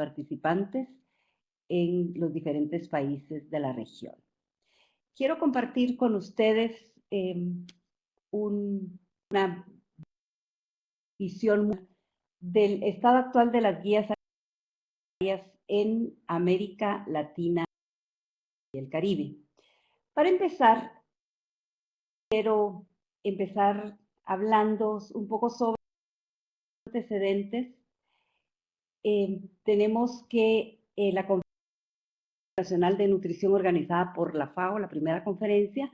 participantes en los diferentes países de la región. Quiero compartir con ustedes una visión del estado actual de las guías en América Latina y el Caribe. Para empezar, quiero empezar hablando un poco sobre antecedentes. Tenemos que la Conferencia Nacional de Nutrición organizada por la FAO, la primera conferencia,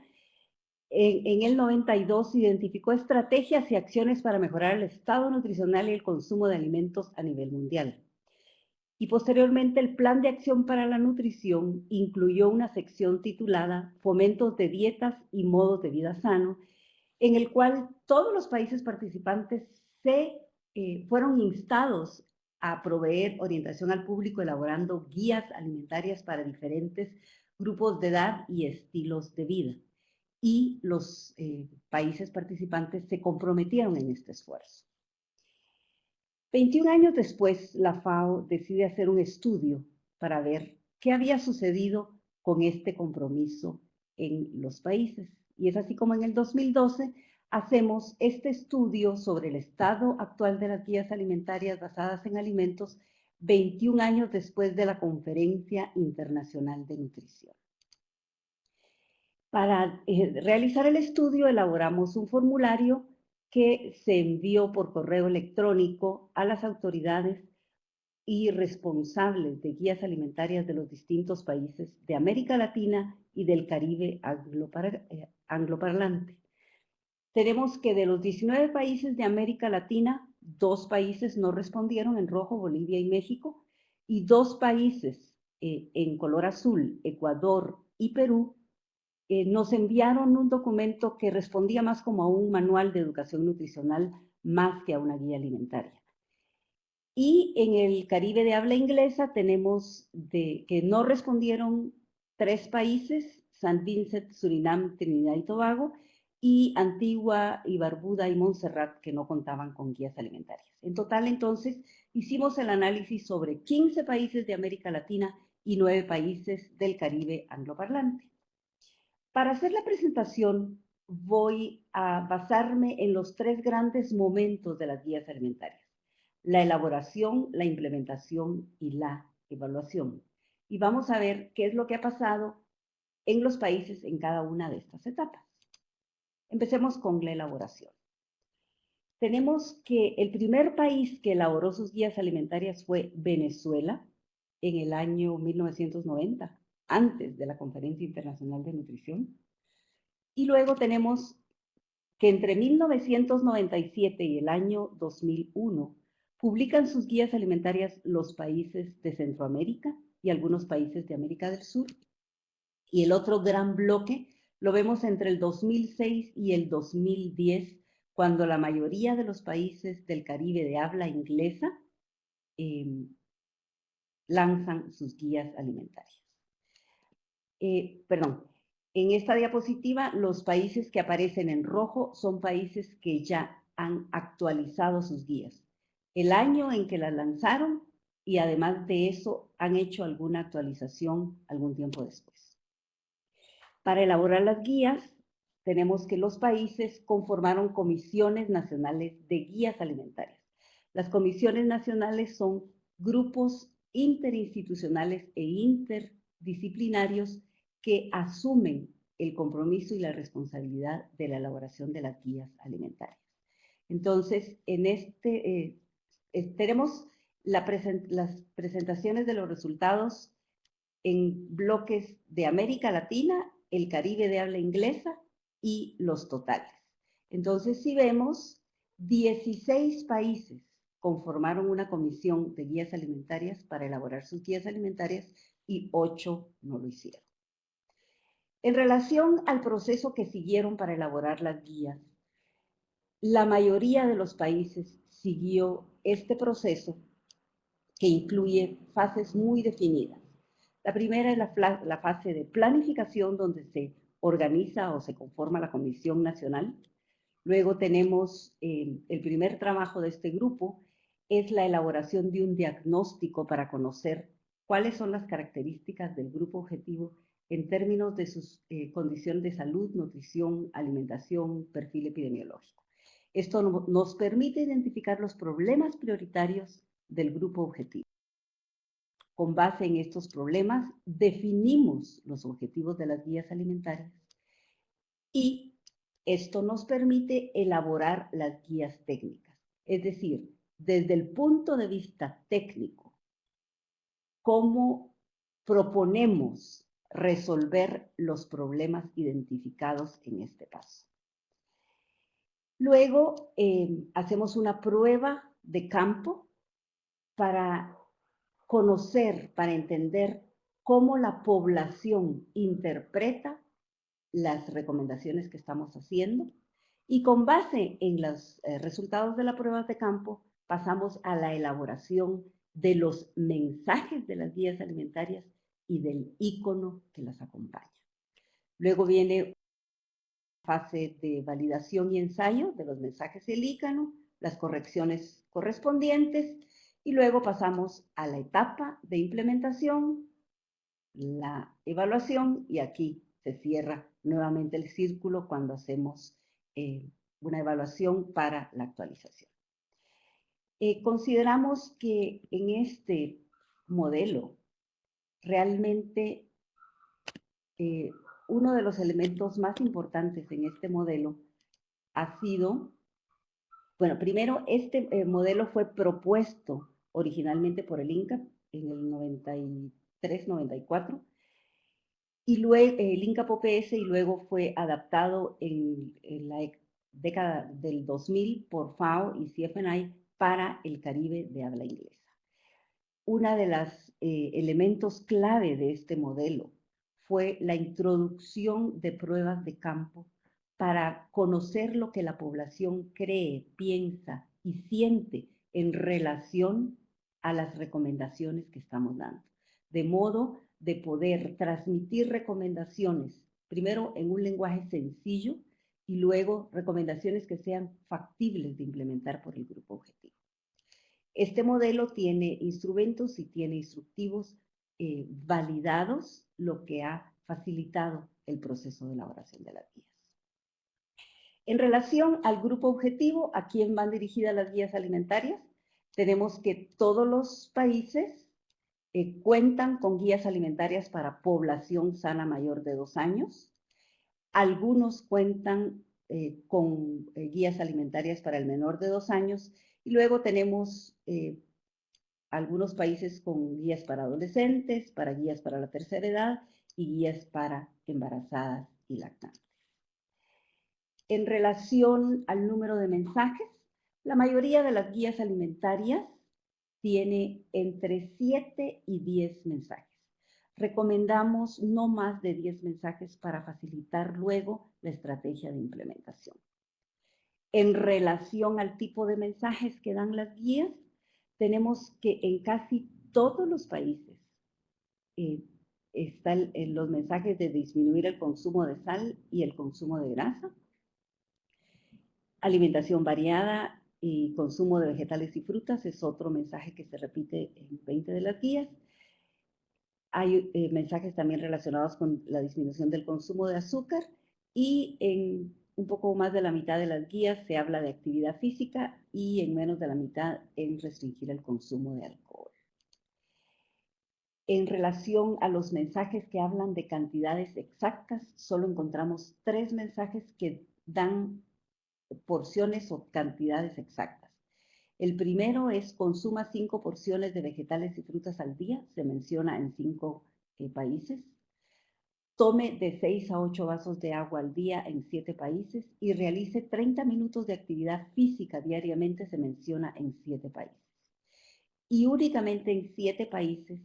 en el 92 identificó estrategias y acciones para mejorar el estado nutricional y el consumo de alimentos a nivel mundial. Y posteriormente el Plan de Acción para la Nutrición incluyó una sección titulada Fomentos de dietas y modos de vida sano, en el cual todos los países participantes fueron instados a proveer orientación al público elaborando guías alimentarias para diferentes grupos de edad y estilos de vida. Y los países participantes se comprometieron en este esfuerzo. 21 años después, la FAO decide hacer un estudio para ver qué había sucedido con este compromiso en los países. Y es así como en el 2012 hacemos este estudio sobre el estado actual de las guías alimentarias basadas en alimentos 21 años después de la Conferencia Internacional de Nutrición. Para realizar el estudio elaboramos un formulario que se envió por correo electrónico a las autoridades y responsables de guías alimentarias de los distintos países de América Latina y del Caribe angloparlante. Tenemos que de los 19 países de América Latina, 2 países no respondieron en rojo, Bolivia y México, y 2 países en color azul, Ecuador y Perú, nos enviaron un documento que respondía más como a un manual de educación nutricional más que a una guía alimentaria. Y en el Caribe de habla inglesa tenemos que no respondieron 3 países, San Vincent, Surinam, Trinidad y Tobago, y Antigua y Barbuda y Montserrat, que no contaban con guías alimentarias. En total, entonces, hicimos el análisis sobre 15 países de América Latina y 9 países del Caribe angloparlante. Para hacer la presentación voy a basarme en los 3 grandes momentos de las guías alimentarias: la elaboración, la implementación y la evaluación. Y vamos a ver qué es lo que ha pasado en los países en cada una de estas etapas. Empecemos con la elaboración. Tenemos que el primer país que elaboró sus guías alimentarias fue Venezuela en el año 1990. Antes de la Conferencia Internacional de Nutrición. Y luego tenemos que entre 1997 y el año 2001 publican sus guías alimentarias los países de Centroamérica y algunos países de América del Sur. Y el otro gran bloque lo vemos entre el 2006 y el 2010, cuando la mayoría de los países del Caribe de habla inglesa lanzan sus guías alimentarias. En esta diapositiva, los países que aparecen en rojo son países que ya han actualizado sus guías, el año en que las lanzaron, y además de eso han hecho alguna actualización algún tiempo después. Para elaborar las guías, tenemos que los países conformaron comisiones nacionales de guías alimentarias. Las comisiones nacionales son grupos interinstitucionales e interdisciplinarios que asumen el compromiso y la responsabilidad de la elaboración de las guías alimentarias. Entonces, tenemos las presentaciones de los resultados en bloques de América Latina, el Caribe de habla inglesa y los totales. Entonces, si vemos, 16 países conformaron una comisión de guías alimentarias para elaborar sus guías alimentarias y 8 no lo hicieron. En relación al proceso que siguieron para elaborar las guías, la mayoría de los países siguió este proceso que incluye fases muy definidas. La primera es la fase de planificación, donde se organiza o se conforma la Comisión Nacional. Luego tenemos el primer trabajo de este grupo, es la elaboración de un diagnóstico para conocer cuáles son las características del grupo objetivo en términos de sus condiciones de salud, nutrición, alimentación, perfil epidemiológico. Esto nos permite identificar los problemas prioritarios del grupo objetivo. Con base en estos problemas, definimos los objetivos de las guías alimentarias y esto nos permite elaborar las guías técnicas. Es decir, desde el punto de vista técnico, cómo proponemos resolver los problemas identificados en este paso. Luego hacemos una prueba de campo para conocer, para entender cómo la población interpreta las recomendaciones que estamos haciendo y con base en los resultados de la prueba de campo pasamos a la elaboración de los mensajes de las guías alimentarias y del icono que las acompaña. Luego viene fase de validación y ensayo de los mensajes y el icono, las correcciones correspondientes y luego pasamos a la etapa de implementación, la evaluación y aquí se cierra nuevamente el círculo cuando hacemos una evaluación para la actualización. Consideramos que en este modelo realmente uno de los elementos más importantes en este modelo ha sido, bueno, primero este modelo fue propuesto originalmente por el INCA en el 93-94 y luego el INCA POPS y luego fue adaptado en la década del 2000 por FAO y CFNI para el Caribe de habla inglesa. Uno de los elementos clave de este modelo fue la introducción de pruebas de campo para conocer lo que la población cree, piensa y siente en relación a las recomendaciones que estamos dando. De modo de poder transmitir recomendaciones, primero en un lenguaje sencillo y luego recomendaciones que sean factibles de implementar por el grupo objetivo. Este modelo tiene instrumentos y tiene instructivos validados, lo que ha facilitado el proceso de elaboración de las guías. En relación al grupo objetivo, ¿a quién van dirigidas las guías alimentarias? Tenemos que todos los países cuentan con guías alimentarias para población sana mayor de 2 años. Algunos cuentan con guías alimentarias para el menor de 2 años. Y luego tenemos algunos países con guías para adolescentes, para guías para la tercera edad y guías para embarazadas y lactantes. En relación al número de mensajes, la mayoría de las guías alimentarias tiene entre 7 y 10 mensajes. Recomendamos no más de 10 mensajes para facilitar luego la estrategia de implementación. En relación al tipo de mensajes que dan las guías, tenemos que en casi todos los países están los mensajes de disminuir el consumo de sal y el consumo de grasa, alimentación variada y consumo de vegetales y frutas es otro mensaje que se repite en 20 de las guías. Hay mensajes también relacionados con la disminución del consumo de azúcar y en un poco más de la mitad de las guías se habla de actividad física y en menos de la mitad en restringir el consumo de alcohol. En relación a los mensajes que hablan de cantidades exactas, solo encontramos 3 mensajes que dan porciones o cantidades exactas. El primero es consuma 5 porciones de vegetales y frutas al día, se menciona en 5 países. Tome de 6 a 8 vasos de agua al día en 7 países y realice 30 minutos de actividad física diariamente, se menciona en 7 países. Y únicamente en 7 países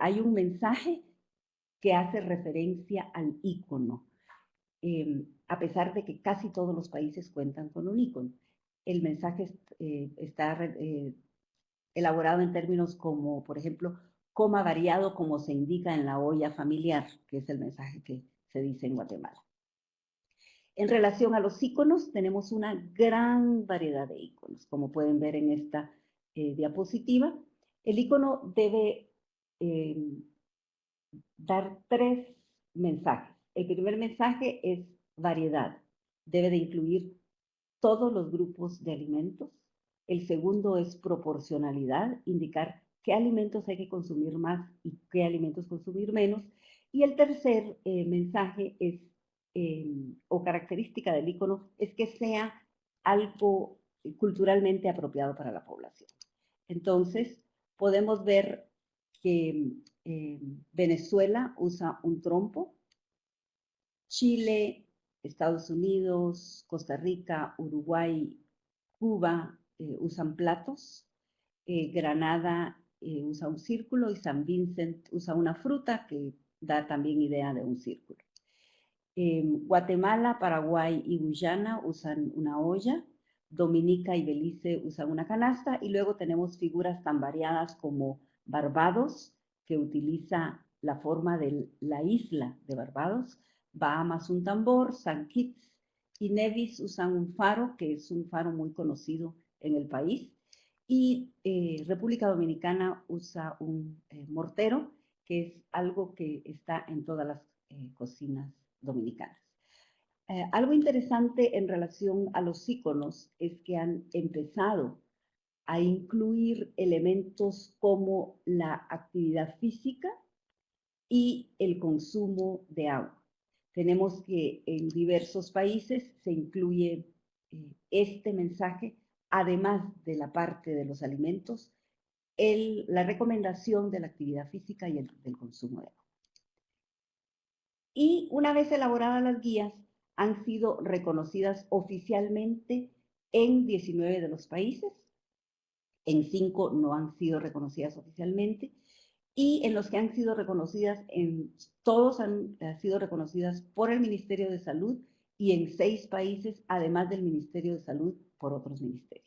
hay un mensaje que hace referencia al icono, a pesar de que casi todos los países cuentan con un icono. El mensaje está elaborado en términos como, por ejemplo, coma variado como se indica en la olla familiar, que es el mensaje que se dice en Guatemala. En relación a los iconos, tenemos una gran variedad de iconos, como pueden ver en esta diapositiva. El icono debe dar 3 mensajes. El primer mensaje es variedad. Debe de incluir todos los grupos de alimentos. El segundo es proporcionalidad, indicar qué alimentos hay que consumir más y qué alimentos consumir menos. Y el tercer mensaje es, o característica del icono, es que sea algo culturalmente apropiado para la población. Entonces, podemos ver que Venezuela usa un trompo, Chile, Estados Unidos, Costa Rica, Uruguay, Cuba usan platos, Granada usa un círculo y San Vincent usa una fruta que da también idea de un círculo. Guatemala, Paraguay y Guyana usan una olla, Dominica y Belice usan una canasta y luego tenemos figuras tan variadas como Barbados, que utiliza la forma de la isla de Barbados, Bahamas un tambor, San Kitts y Nevis usan un faro, que es un faro muy conocido en el país, y República Dominicana usa un mortero, que es algo que está en todas las cocinas dominicanas. Algo interesante en relación a los iconos es que han empezado a incluir elementos como la actividad física y el consumo de agua. Tenemos que en diversos países se incluye este mensaje, además de la parte de los alimentos, la recomendación de la actividad física y del consumo de agua. Y una vez elaboradas las guías, han sido reconocidas oficialmente en 19 de los países, en 5 no han sido reconocidas oficialmente, y en los que han sido reconocidas, todos han sido reconocidas por el Ministerio de Salud y en 6 países, además del Ministerio de Salud, por otros ministerios.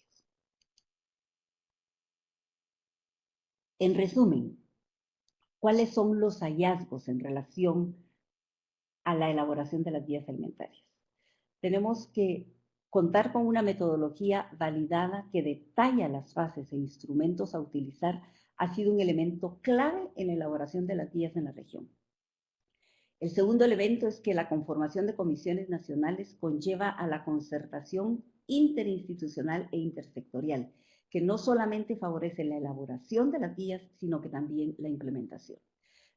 En resumen, ¿cuáles son los hallazgos en relación a la elaboración de las guías alimentarias? Tenemos que contar con una metodología validada que detalla las fases e instrumentos a utilizar ha sido un elemento clave en la elaboración de las guías en la región. El segundo elemento es que la conformación de comisiones nacionales conlleva a la concertación interinstitucional e intersectorial, que no solamente favorece la elaboración de las guías, sino que también la implementación.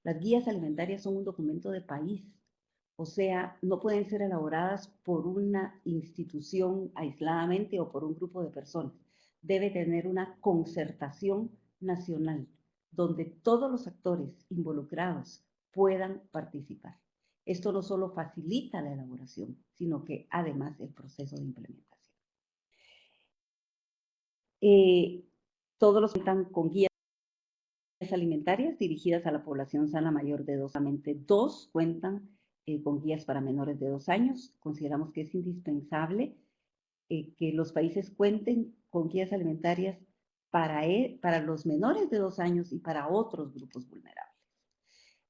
Las guías alimentarias son un documento de país, o sea, no pueden ser elaboradas por una institución aisladamente o por un grupo de personas. Debe tener una concertación nacional, donde todos los actores involucrados puedan participar. Esto no solo facilita la elaboración, sino que además el proceso de implementación. Todos los cuentan con guías alimentarias dirigidas a la población sana mayor de 2 años. 2 cuentan con guías para menores de 2 años. Consideramos que es indispensable que los países cuenten con guías alimentarias para los menores de 2 años y para otros grupos vulnerables.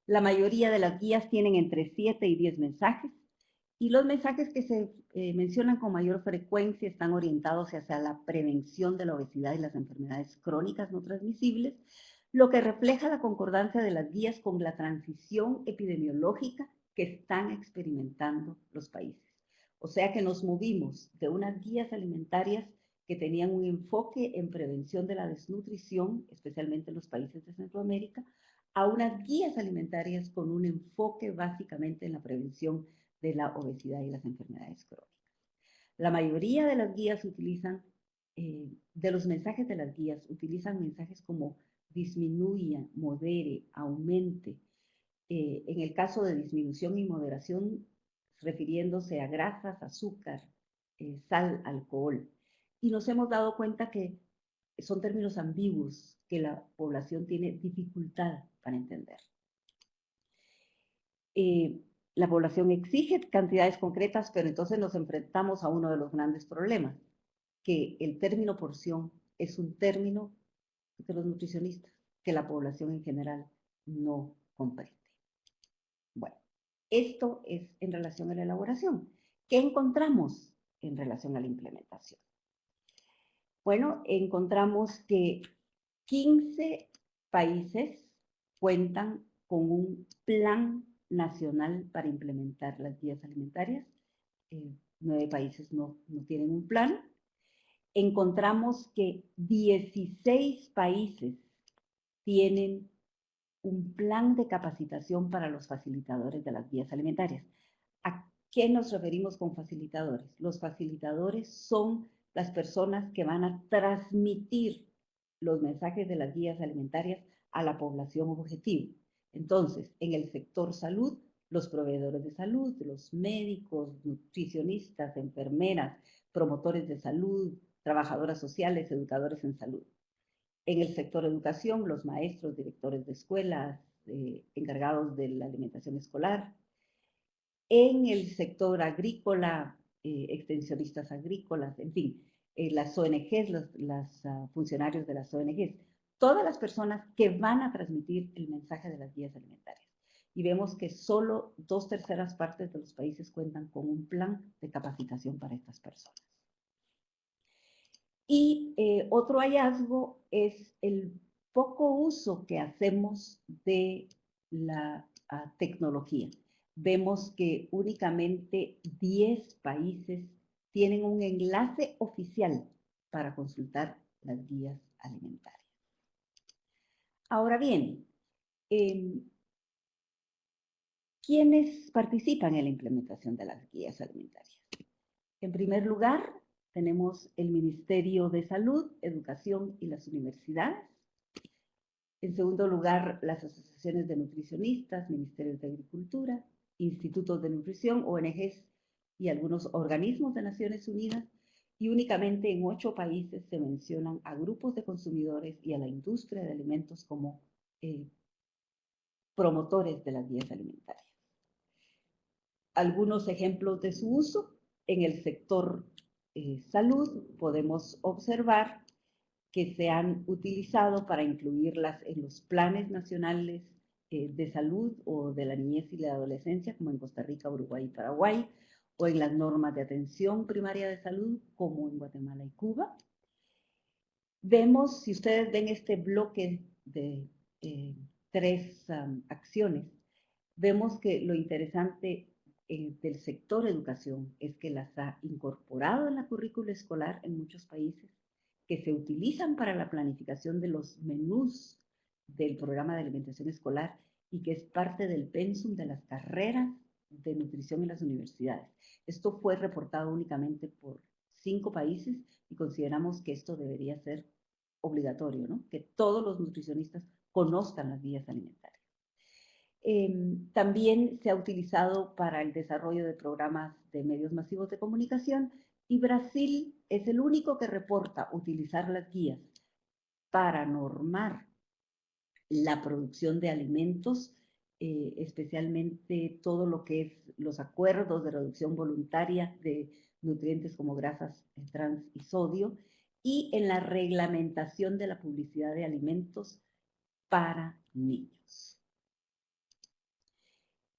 La mayoría de las guías tienen entre 7 y 10 mensajes y los mensajes que se mencionan con mayor frecuencia están orientados hacia la prevención de la obesidad y las enfermedades crónicas no transmisibles, lo que refleja la concordancia de las guías con la transición epidemiológica que están experimentando los países. O sea que nos movimos de unas guías alimentarias que tenían un enfoque en prevención de la desnutrición, especialmente en los países de Centroamérica, a unas guías alimentarias con un enfoque básicamente en la prevención de la obesidad y las enfermedades crónicas. La mayoría de las guías utilizan, de los mensajes de las guías, utilizan mensajes como disminuya, modere, aumente. En el caso de disminución y moderación, refiriéndose a grasas, azúcar, sal, alcohol. Y nos hemos dado cuenta que son términos ambiguos que la población tiene dificultad para entender. La población exige cantidades concretas, pero entonces nos enfrentamos a uno de los grandes problemas, que el término porción es un término de los nutricionistas, que la población en general no comprende. Bueno, esto es en relación a la elaboración. ¿Qué encontramos en relación a la implementación? Bueno, encontramos que 15 países cuentan con un plan nacional para implementar las guías alimentarias. 9 países no tienen un plan. Encontramos que 16 países tienen un plan de capacitación para los facilitadores de las guías alimentarias. ¿A qué nos referimos con facilitadores? Los facilitadores son las personas que van a transmitir los mensajes de las guías alimentarias a la población objetivo. Entonces, en el sector salud, los proveedores de salud, los médicos, nutricionistas, enfermeras, promotores de salud, trabajadoras sociales, educadores en salud. En el sector educación, los maestros, directores de escuelas, encargados de la alimentación escolar. En el sector agrícola, extensionistas agrícolas, en fin, las ONGs, los funcionarios de las ONGs, todas las personas que van a transmitir el mensaje de las guías alimentarias. Y vemos que solo 2/3 partes de los países cuentan con un plan de capacitación para estas personas. Y otro hallazgo es el poco uso que hacemos de la tecnología. Vemos que únicamente 10 países tienen un enlace oficial para consultar las guías alimentarias. Ahora bien, ¿quiénes participan en la implementación de las guías alimentarias? En primer lugar, tenemos el Ministerio de Salud, Educación y las universidades. En segundo lugar, las asociaciones de nutricionistas, ministerios de Agricultura, institutos de nutrición, ONGs y algunos organismos de Naciones Unidas. Y únicamente en 8 países se mencionan a grupos de consumidores y a la industria de alimentos como promotores de las guías alimentarias. Algunos ejemplos de su uso. En el sector salud podemos observar que se han utilizado para incluirlas en los planes nacionales de salud o de la niñez y la adolescencia, como en Costa Rica, Uruguay y Paraguay, o en las normas de atención primaria de salud, como en Guatemala y Cuba. Vemos, si ustedes ven este bloque de 3 acciones, vemos que lo interesante del sector educación es que las ha incorporado en la currícula escolar en muchos países, que se utilizan para la planificación de los menús del programa de alimentación escolar y que es parte del pensum de las carreras de nutrición en las universidades. Esto fue reportado únicamente por 5 países y consideramos que esto debería ser obligatorio, ¿no? Que todos los nutricionistas conozcan las guías alimentarias. También se ha utilizado para el desarrollo de programas de medios masivos de comunicación y Brasil es el único que reporta utilizar las guías para normar la producción de alimentos, especialmente todo lo que es los acuerdos de reducción voluntaria de nutrientes como grasas trans y sodio, y en la reglamentación de la publicidad de alimentos para niños.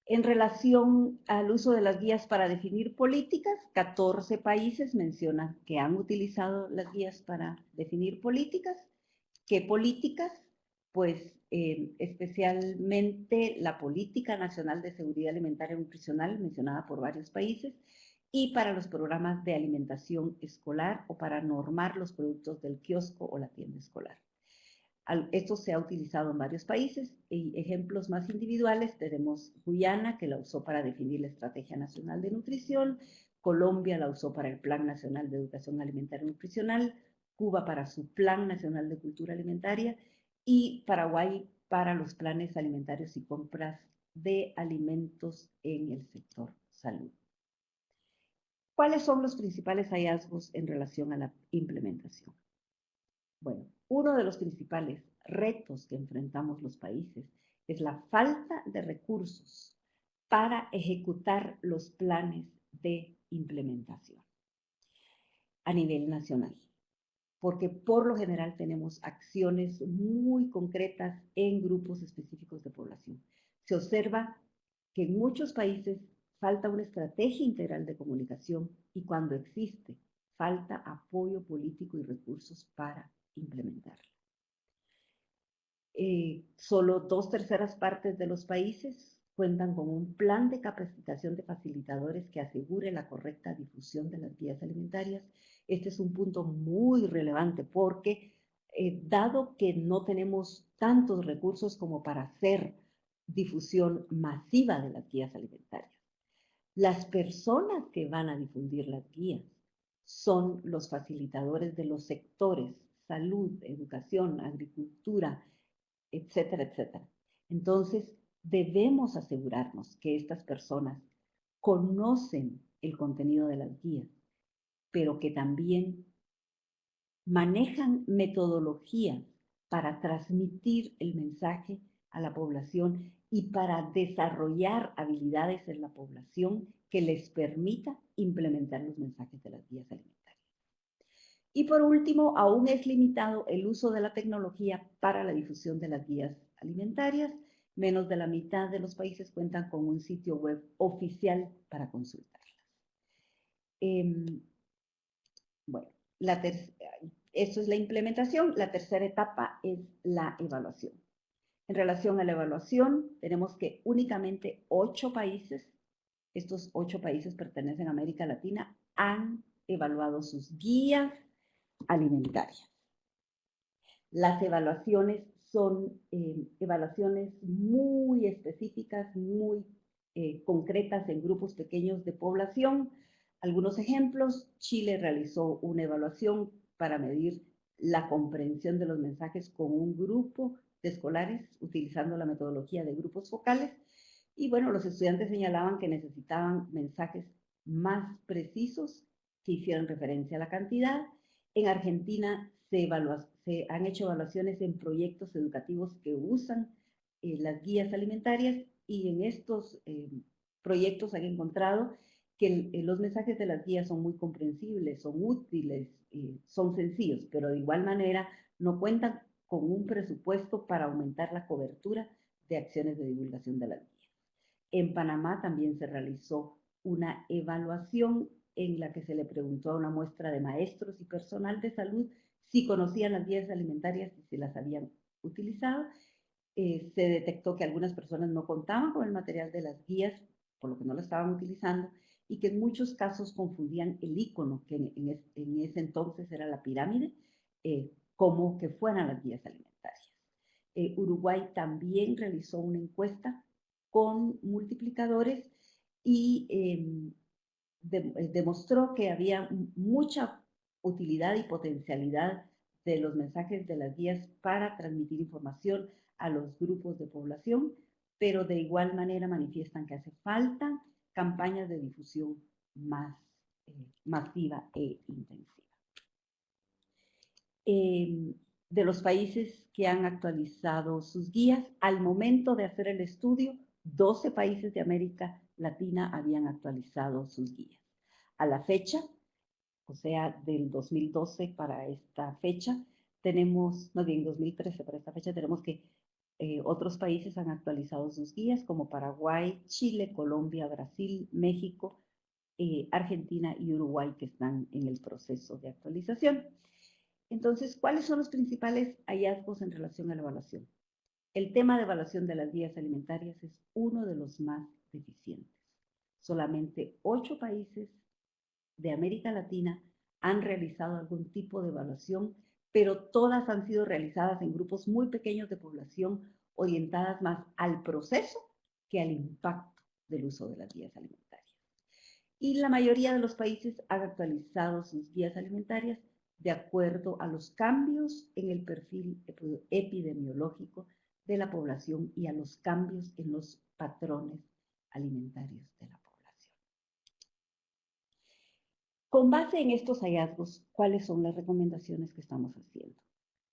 En relación al uso de las guías para definir políticas, 14 países mencionan que han utilizado las guías para definir políticas. ¿Qué políticas? Pues especialmente la Política Nacional de Seguridad Alimentaria y Nutricional, mencionada por varios países, y para los programas de alimentación escolar o para normar los productos del kiosco o la tienda escolar. Esto se ha utilizado en varios países y ejemplos más individuales tenemos Guyana, que la usó para definir la Estrategia Nacional de Nutrición, Colombia la usó para el Plan Nacional de Educación Alimentaria y Nutricional, Cuba para su Plan Nacional de Cultura Alimentaria y Paraguay para los planes alimentarios y compras de alimentos en el sector salud. ¿Cuáles son los principales hallazgos en relación a la implementación? Bueno, uno de los principales retos que enfrentamos los países es la falta de recursos para ejecutar los planes de implementación a nivel nacional, porque por lo general tenemos acciones muy concretas en grupos específicos de población. Se observa que en muchos países falta una estrategia integral de comunicación y cuando existe, falta apoyo político y recursos para implementarla. Solo 2/3 partes de los países cuentan con un plan de capacitación de facilitadores que asegure la correcta difusión de las guías alimentarias. Este es un punto muy relevante porque, dado que no tenemos tantos recursos como para hacer difusión masiva de las guías alimentarias, las personas que van a difundir las guías son los facilitadores de los sectores salud, educación, agricultura, etcétera, etcétera. Entonces, debemos asegurarnos que estas personas conocen el contenido de las guías, pero que también manejan metodologías para transmitir el mensaje a la población y para desarrollar habilidades en la población que les permita implementar los mensajes de las guías alimentarias. Y por último, aún es limitado el uso de la tecnología para la difusión de las guías alimentarias. Menos de la mitad de los países cuentan con un sitio web oficial para consultarlas. Bueno, esto es la implementación. La tercera etapa es la evaluación. En relación a la evaluación, tenemos que únicamente 8 países, estos 8 países pertenecen a América Latina, han evaluado sus guías alimentarias. Las evaluaciones son evaluaciones muy específicas, muy concretas en grupos pequeños de población. Algunos ejemplos: Chile realizó una evaluación para medir la comprensión de los mensajes con un grupo de escolares utilizando la metodología de grupos focales. Y bueno, los estudiantes señalaban que necesitaban mensajes más precisos que hicieran referencia a la cantidad. En Argentina se han hecho evaluaciones en proyectos educativos que usan las guías alimentarias y en estos proyectos han encontrado que los mensajes de las guías son muy comprensibles, son útiles, son sencillos, pero de igual manera no cuentan con un presupuesto para aumentar la cobertura de acciones de divulgación de las guías. En Panamá también se realizó una evaluación en la que se le preguntó a una muestra de maestros y personal de salud si conocían las guías alimentarias y si las habían utilizado. Se detectó que algunas personas no contaban con el material de las guías, por lo que no lo estaban utilizando, y que en muchos casos confundían el icono, que en ese entonces era la pirámide, como que fueran las guías alimentarias. Uruguay también realizó una encuesta con multiplicadores y demostró que había mucha utilidad y potencialidad de los mensajes de las guías para transmitir información a los grupos de población, pero de igual manera manifiestan que hace falta campañas de difusión más masiva e intensiva. De los países que han actualizado sus guías, al momento de hacer el estudio, 12 países de América Latina habían actualizado sus guías. A la fecha, o sea, del 2012 para esta fecha, tenemos, no bien 2013 para esta fecha, tenemos que otros países han actualizado sus guías, como Paraguay, Chile, Colombia, Brasil, México, Argentina y Uruguay, que están en el proceso de actualización. Entonces, ¿cuáles son los principales hallazgos en relación a la evaluación? El tema de evaluación de las guías alimentarias es uno de los más deficientes. Solamente 8 países de América Latina han realizado algún tipo de evaluación, pero todas han sido realizadas en grupos muy pequeños de población, orientadas más al proceso que al impacto del uso de las guías alimentarias. Y la mayoría de los países han actualizado sus guías alimentarias de acuerdo a los cambios en el perfil epidemiológico de la población y a los cambios en los patrones alimentarios de la población. Con base en estos hallazgos, ¿cuáles son las recomendaciones que estamos haciendo?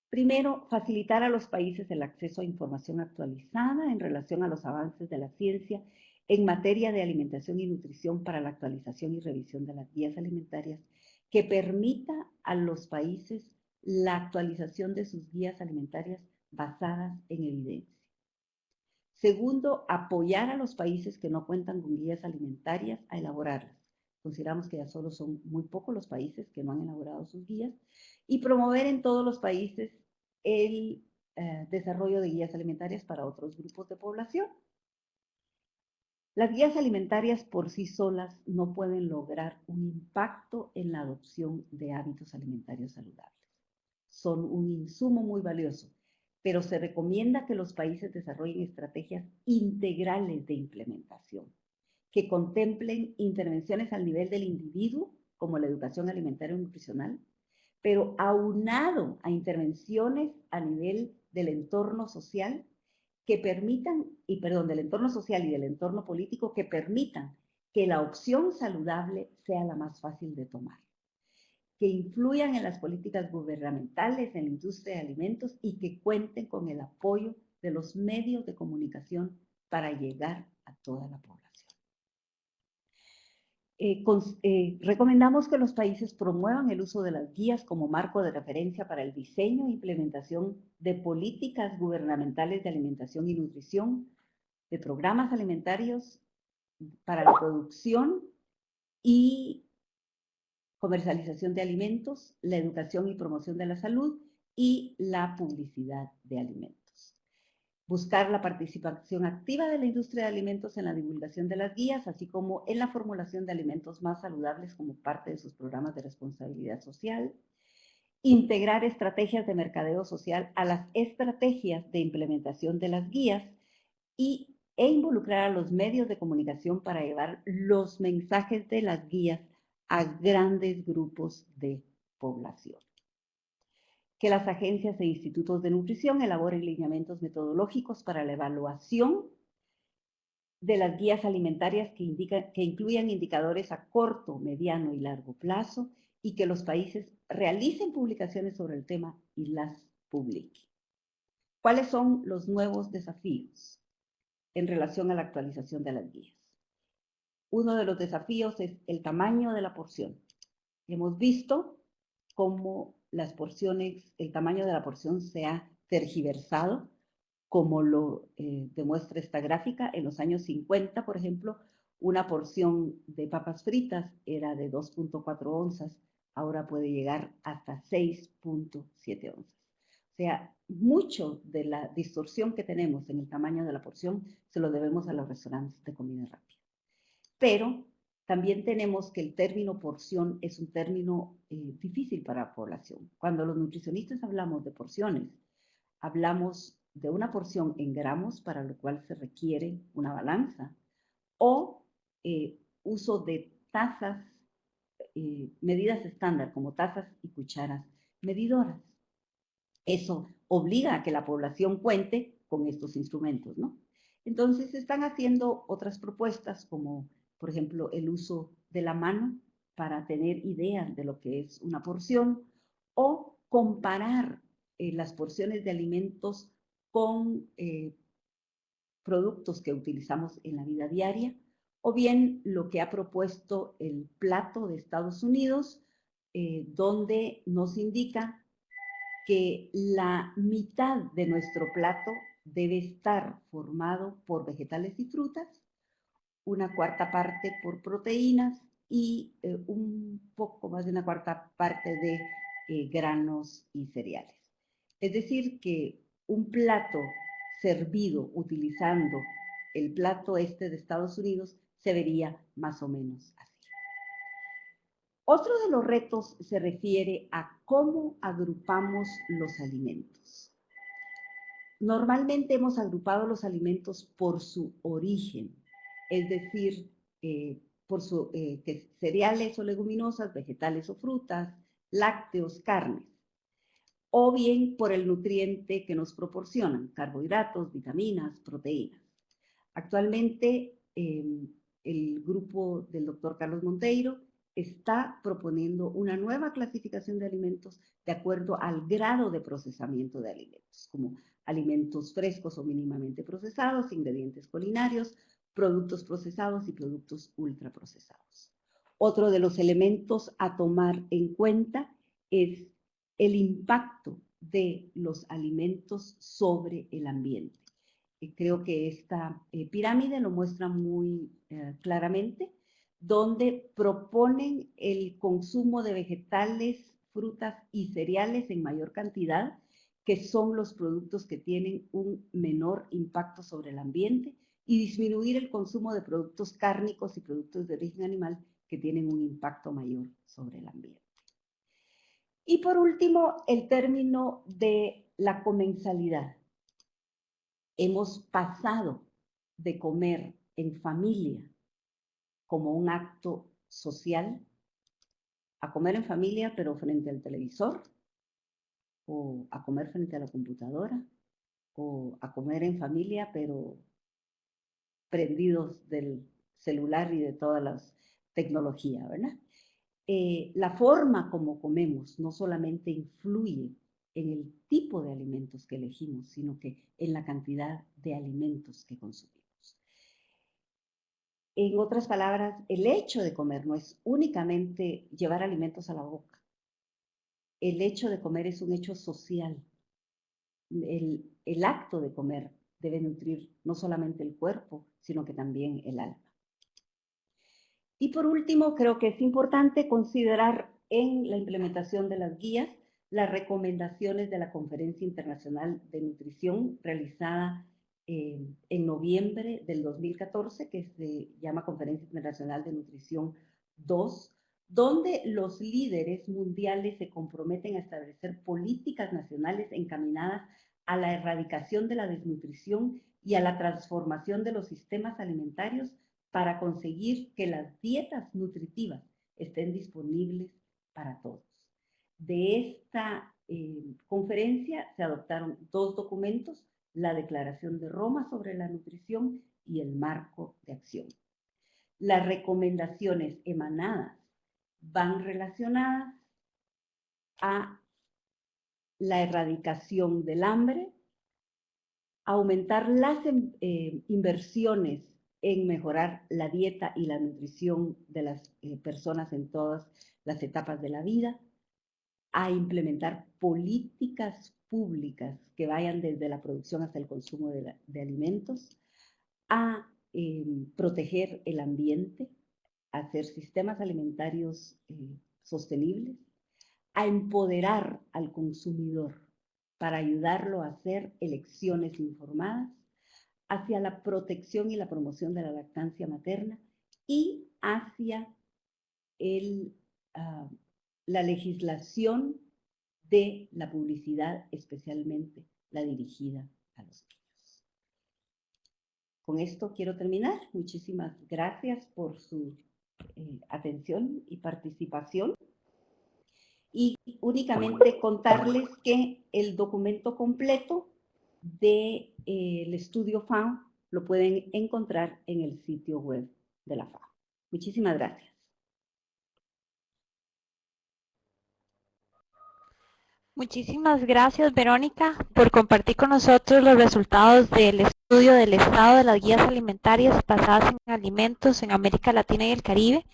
Primero, facilitar a los países el acceso a información actualizada en relación a los avances de la ciencia en materia de alimentación y nutrición para la actualización y revisión de las guías alimentarias, que permita a los países la actualización de sus guías alimentarias basadas en evidencia. Segundo, apoyar a los países que no cuentan con guías alimentarias a elaborarlas. Consideramos que ya solo son muy pocos los países que no han elaborado sus guías. Y promover en todos los países el desarrollo de guías alimentarias para otros grupos de población. Las guías alimentarias por sí solas no pueden lograr un impacto en la adopción de hábitos alimentarios saludables. Son un insumo muy valioso, pero se recomienda que los países desarrollen estrategias integrales de implementación, que contemplen intervenciones al nivel del individuo, como la educación alimentaria y nutricional, pero aunado a intervenciones a nivel del entorno social que permitan, del entorno social y del entorno político que permitan que la opción saludable sea la más fácil de tomar, que influyan en las políticas gubernamentales, en la industria de alimentos y que cuenten con el apoyo de los medios de comunicación para llegar a toda la población. Recomendamos que los países promuevan el uso de las guías como marco de referencia para el diseño e implementación de políticas gubernamentales de alimentación y nutrición, de programas alimentarios para la producción y comercialización de alimentos, la educación y promoción de la salud y la publicidad de alimentos. Buscar la participación activa de la industria de alimentos en la divulgación de las guías, así como en la formulación de alimentos más saludables como parte de sus programas de responsabilidad social. Integrar estrategias de mercadeo social a las estrategias de implementación de las guías e involucrar a los medios de comunicación para llevar los mensajes de las guías a grandes grupos de población. Que las agencias e institutos de nutrición elaboren lineamientos metodológicos para la evaluación de las guías alimentarias que incluyan indicadores a corto, mediano y largo plazo y que los países realicen publicaciones sobre el tema y las publiquen. ¿Cuáles son los nuevos desafíos en relación a la actualización de las guías? Uno de los desafíos es el tamaño de la porción. Hemos visto cómo las porciones, el tamaño de la porción se ha tergiversado, como lo demuestra esta gráfica. En los años 50, por ejemplo, una porción de papas fritas era de 2.4 onzas, ahora puede llegar hasta 6.7 onzas. O sea, mucho de la distorsión que tenemos en el tamaño de la porción se lo debemos a los restaurantes de comida rápida. Pero también tenemos que el término porción es un término difícil para la población. Cuando los nutricionistas hablamos de porciones, hablamos de una porción en gramos, para lo cual se requiere una balanza, o uso de tazas, medidas estándar, como tazas y cucharas medidoras. Eso obliga a que la población cuente con estos instrumentos, ¿no? Entonces, se están haciendo otras propuestas, como por ejemplo el uso de la mano para tener ideas de lo que es una porción, o comparar las porciones de alimentos con productos que utilizamos en la vida diaria, o bien lo que ha propuesto el plato de Estados Unidos, donde nos indica que la mitad de nuestro plato debe estar formado por vegetales y frutas, una cuarta parte por proteínas y un poco más de una cuarta parte de granos y cereales. Es decir, que un plato servido utilizando el plato este de Estados Unidos se vería más o menos así. Otro de los retos se refiere a cómo agrupamos los alimentos. Normalmente hemos agrupado los alimentos por su origen, es decir, cereales o leguminosas, vegetales o frutas, lácteos, carnes, o bien por el nutriente que nos proporcionan, carbohidratos, vitaminas, proteínas. Actualmente, el grupo del doctor Carlos Monteiro está proponiendo una nueva clasificación de alimentos de acuerdo al grado de procesamiento de alimentos, como alimentos frescos o mínimamente procesados, ingredientes culinarios, productos procesados y productos ultraprocesados. Otro de los elementos a tomar en cuenta es el impacto de los alimentos sobre el ambiente. creo que esta pirámide lo muestra muy claramente, donde proponen el consumo de vegetales, frutas y cereales en mayor cantidad, que son los productos que tienen un menor impacto sobre el ambiente, y disminuir el consumo de productos cárnicos y productos de origen animal que tienen un impacto mayor sobre el ambiente. Y por último, el término de la comensalidad. Hemos pasado de comer en familia como un acto social a comer en familia pero frente al televisor, o a comer frente a la computadora, o a comer en familia pero prendidos del celular y de todas las tecnologías, ¿verdad? La forma como comemos no solamente influye en el tipo de alimentos que elegimos, sino que en la cantidad de alimentos que consumimos. En otras palabras, el hecho de comer no es únicamente llevar alimentos a la boca. El hecho de comer es un hecho social. El acto de comer debe nutrir no solamente el cuerpo, sino que también el alma. Y por último, creo que es importante considerar en la implementación de las guías las recomendaciones de la Conferencia Internacional de Nutrición realizada en noviembre del 2014, que se llama Conferencia Internacional de Nutrición 2, donde los líderes mundiales se comprometen a establecer políticas nacionales encaminadas a la erradicación de la desnutrición y a la transformación de los sistemas alimentarios para conseguir que las dietas nutritivas estén disponibles para todos. De esta conferencia se adoptaron 2 documentos, la Declaración de Roma sobre la nutrición y el Marco de Acción. Las recomendaciones emanadas van relacionadas a la erradicación del hambre, aumentar las inversiones en mejorar la dieta y la nutrición de las personas en todas las etapas de la vida, a implementar políticas públicas que vayan desde la producción hasta el consumo de alimentos, a proteger el ambiente, a hacer sistemas alimentarios sostenibles, a empoderar al consumidor para ayudarlo a hacer elecciones informadas, hacia la protección y la promoción de la lactancia materna y hacia la legislación de la publicidad, especialmente la dirigida a los niños. Con esto quiero terminar. Muchísimas gracias por su atención y participación. Y únicamente contarles que el documento completo del estudio FAO lo pueden encontrar en el sitio web de la FAO. Muchísimas gracias. Muchísimas gracias, Verónica, por compartir con nosotros los resultados del estudio del estado de las guías alimentarias basadas en alimentos en América Latina y el Caribe,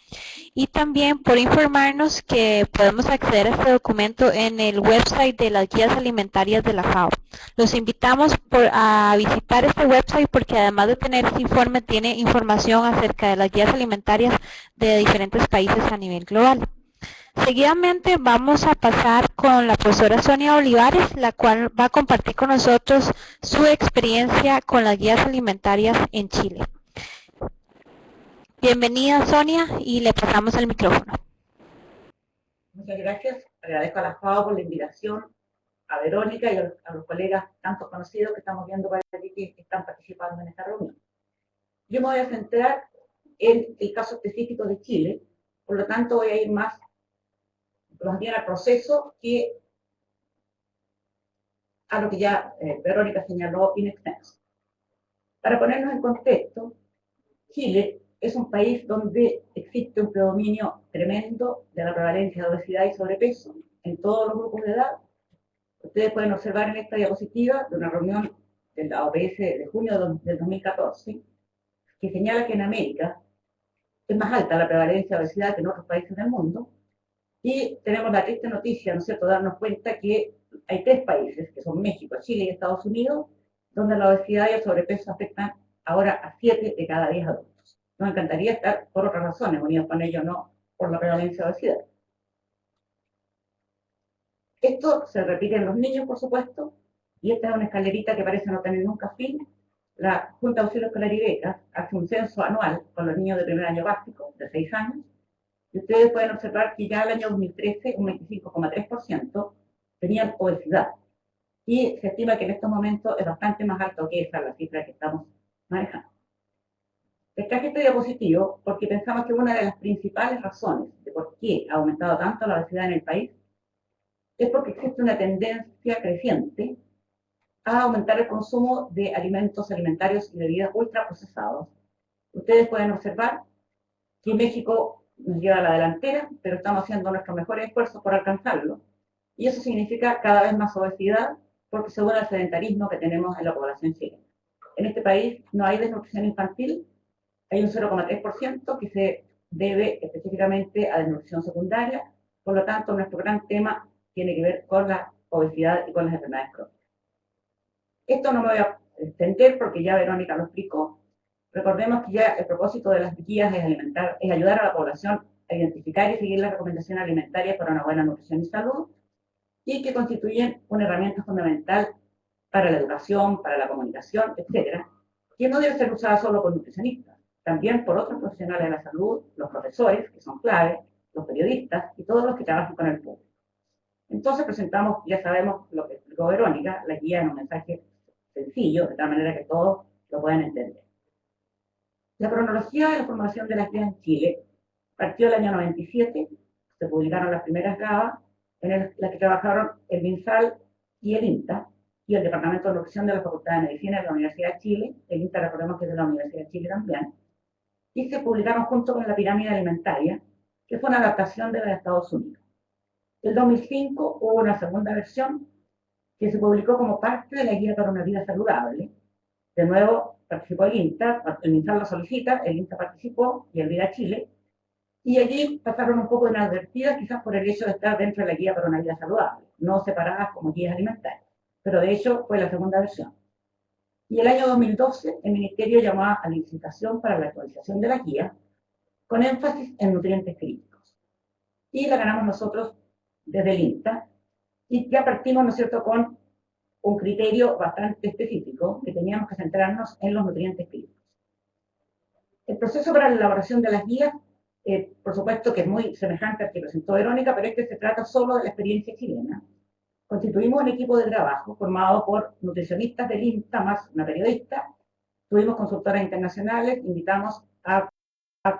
y también por informarnos que podemos acceder a este documento en el website de las guías alimentarias de la FAO. Los invitamos a visitar este website porque además de tener este informe, tiene información acerca de las guías alimentarias de diferentes países a nivel global. Seguidamente vamos a pasar con la profesora Sonia Olivares, la cual va a compartir con nosotros su experiencia con las guías alimentarias en Chile. Bienvenida, Sonia, y le pasamos el micrófono. Muchas gracias. Agradezco a la FAO por la invitación, a Verónica y a los colegas tanto conocidos que estamos viendo para aquí que están participando en esta reunión. Yo me voy a centrar en el caso específico de Chile, por lo tanto voy a ir más bien al proceso que a lo que ya Verónica señaló in extenso. Para ponernos en contexto, Chile es un país donde existe un predominio tremendo de la prevalencia de obesidad y sobrepeso en todos los grupos de edad. Ustedes pueden observar en esta diapositiva de una reunión de la OPS de junio del 2014, que señala que en América es más alta la prevalencia de obesidad que en otros países del mundo. Y tenemos la triste noticia, ¿no es cierto?, darnos cuenta que hay 3 países, que son México, Chile y Estados Unidos, donde la obesidad y el sobrepeso afectan ahora a 7 de cada 10 adultos. Nos encantaría estar por otras razones, unidos con ello no por la prevalencia de obesidad. Esto se repite en los niños, por supuesto, y esta es una escalerita que parece no tener nunca fin. La Junta de Auxilio Escolar y Becas hace un censo anual con los niños de primer año básico, de 6 años, y ustedes pueden observar que ya el año 2013 un 25,3% tenían obesidad. Y se estima que en estos momentos es bastante más alto que esa, la cifra que estamos manejando. Les traje este diapositivo porque pensamos que una de las principales razones de por qué ha aumentado tanto la obesidad en el país es porque existe una tendencia creciente a aumentar el consumo de alimentos alimentarios y bebidas ultraprocesados. Ustedes pueden observar que México nos lleva a la delantera, pero estamos haciendo nuestros mejores esfuerzos por alcanzarlo. Y eso significa cada vez más obesidad, porque se une al sedentarismo que tenemos en la población chilena. En este país no hay desnutrición infantil, hay un 0,3% que se debe específicamente a desnutrición secundaria, por lo tanto nuestro gran tema tiene que ver con la obesidad y con las enfermedades crónicas. Esto no me voy a extender porque ya Verónica lo explicó. Recordemos que ya el propósito de las guías es ayudar a la población a identificar y seguir las recomendaciones alimentarias para una buena nutrición y salud, y que constituyen una herramienta fundamental para la educación, para la comunicación, etcétera, que no debe ser usada solo por nutricionistas, también por otros profesionales de la salud, los profesores, que son clave, los periodistas y todos los que trabajan con el público. Entonces presentamos, ya sabemos lo que explicó Verónica, la guía en un mensaje sencillo, de tal manera que todos lo puedan entender. La cronología de la formación de las guías en Chile partió el año 97, se publicaron las primeras GABA, en las que trabajaron el MinSal y el INTA, y el Departamento de Nutrición de la Facultad de Medicina de la Universidad de Chile, el INTA recordemos que es de la Universidad de Chile también, y se publicaron junto con la pirámide alimentaria, que fue una adaptación de los Estados Unidos. En 2005 hubo una segunda versión que se publicó como parte de la Guía para una Vida Saludable. De nuevo participó el INTA, el MinSal lo solicita, el INTA participó y el Vida Chile, y allí pasaron un poco inadvertidas, quizás por el hecho de estar dentro de la Guía para una Vida Saludable, no separadas como guías alimentarias, pero de hecho fue la segunda versión. Y el año 2012 el Ministerio llamó a la licitación para la actualización de la guía, con énfasis en nutrientes críticos. Y la ganamos nosotros desde el INTA, y ya partimos, ¿no es cierto?, con un criterio bastante específico, que teníamos que centrarnos en los nutrientes críticos. El proceso para la elaboración de las guías, por supuesto que es muy semejante al que presentó Verónica, pero se trata solo de la experiencia chilena. Constituimos un equipo de trabajo formado por nutricionistas del INTA más una periodista, tuvimos consultoras internacionales, invitamos a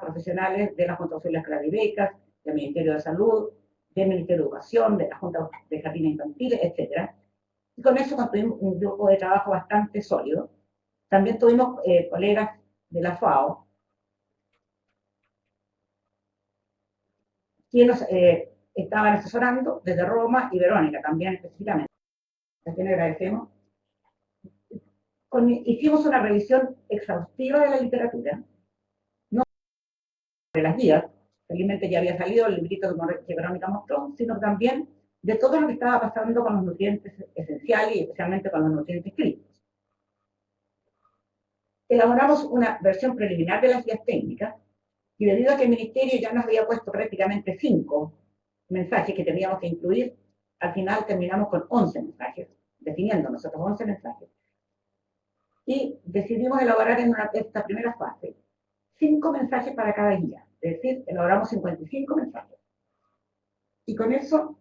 profesionales de la Junta de Auxilio Escolar y Becas, del Ministerio de Salud, del Ministerio de Educación, de la Junta de Jardines Infantiles, etc. Y con eso construimos un grupo de trabajo bastante sólido. También tuvimos colegas de la FAO, quienes estaban asesorando desde Roma y Verónica también específicamente, a quienes agradecemos. Hicimos una revisión exhaustiva de la literatura, no de las guías, felizmente ya había salido el librito que Verónica mostró, sino también de todo lo que estaba pasando con los nutrientes esenciales y especialmente con los nutrientes críticos. Elaboramos una versión preliminar de las guías técnicas, y debido a que el Ministerio ya nos había puesto prácticamente 5 mensajes que teníamos que incluir, al final terminamos con 11 mensajes, definiendo nosotros 11 mensajes. Y decidimos elaborar en esta primera fase 5 mensajes para cada guía, es decir, elaboramos 55 mensajes. Y con eso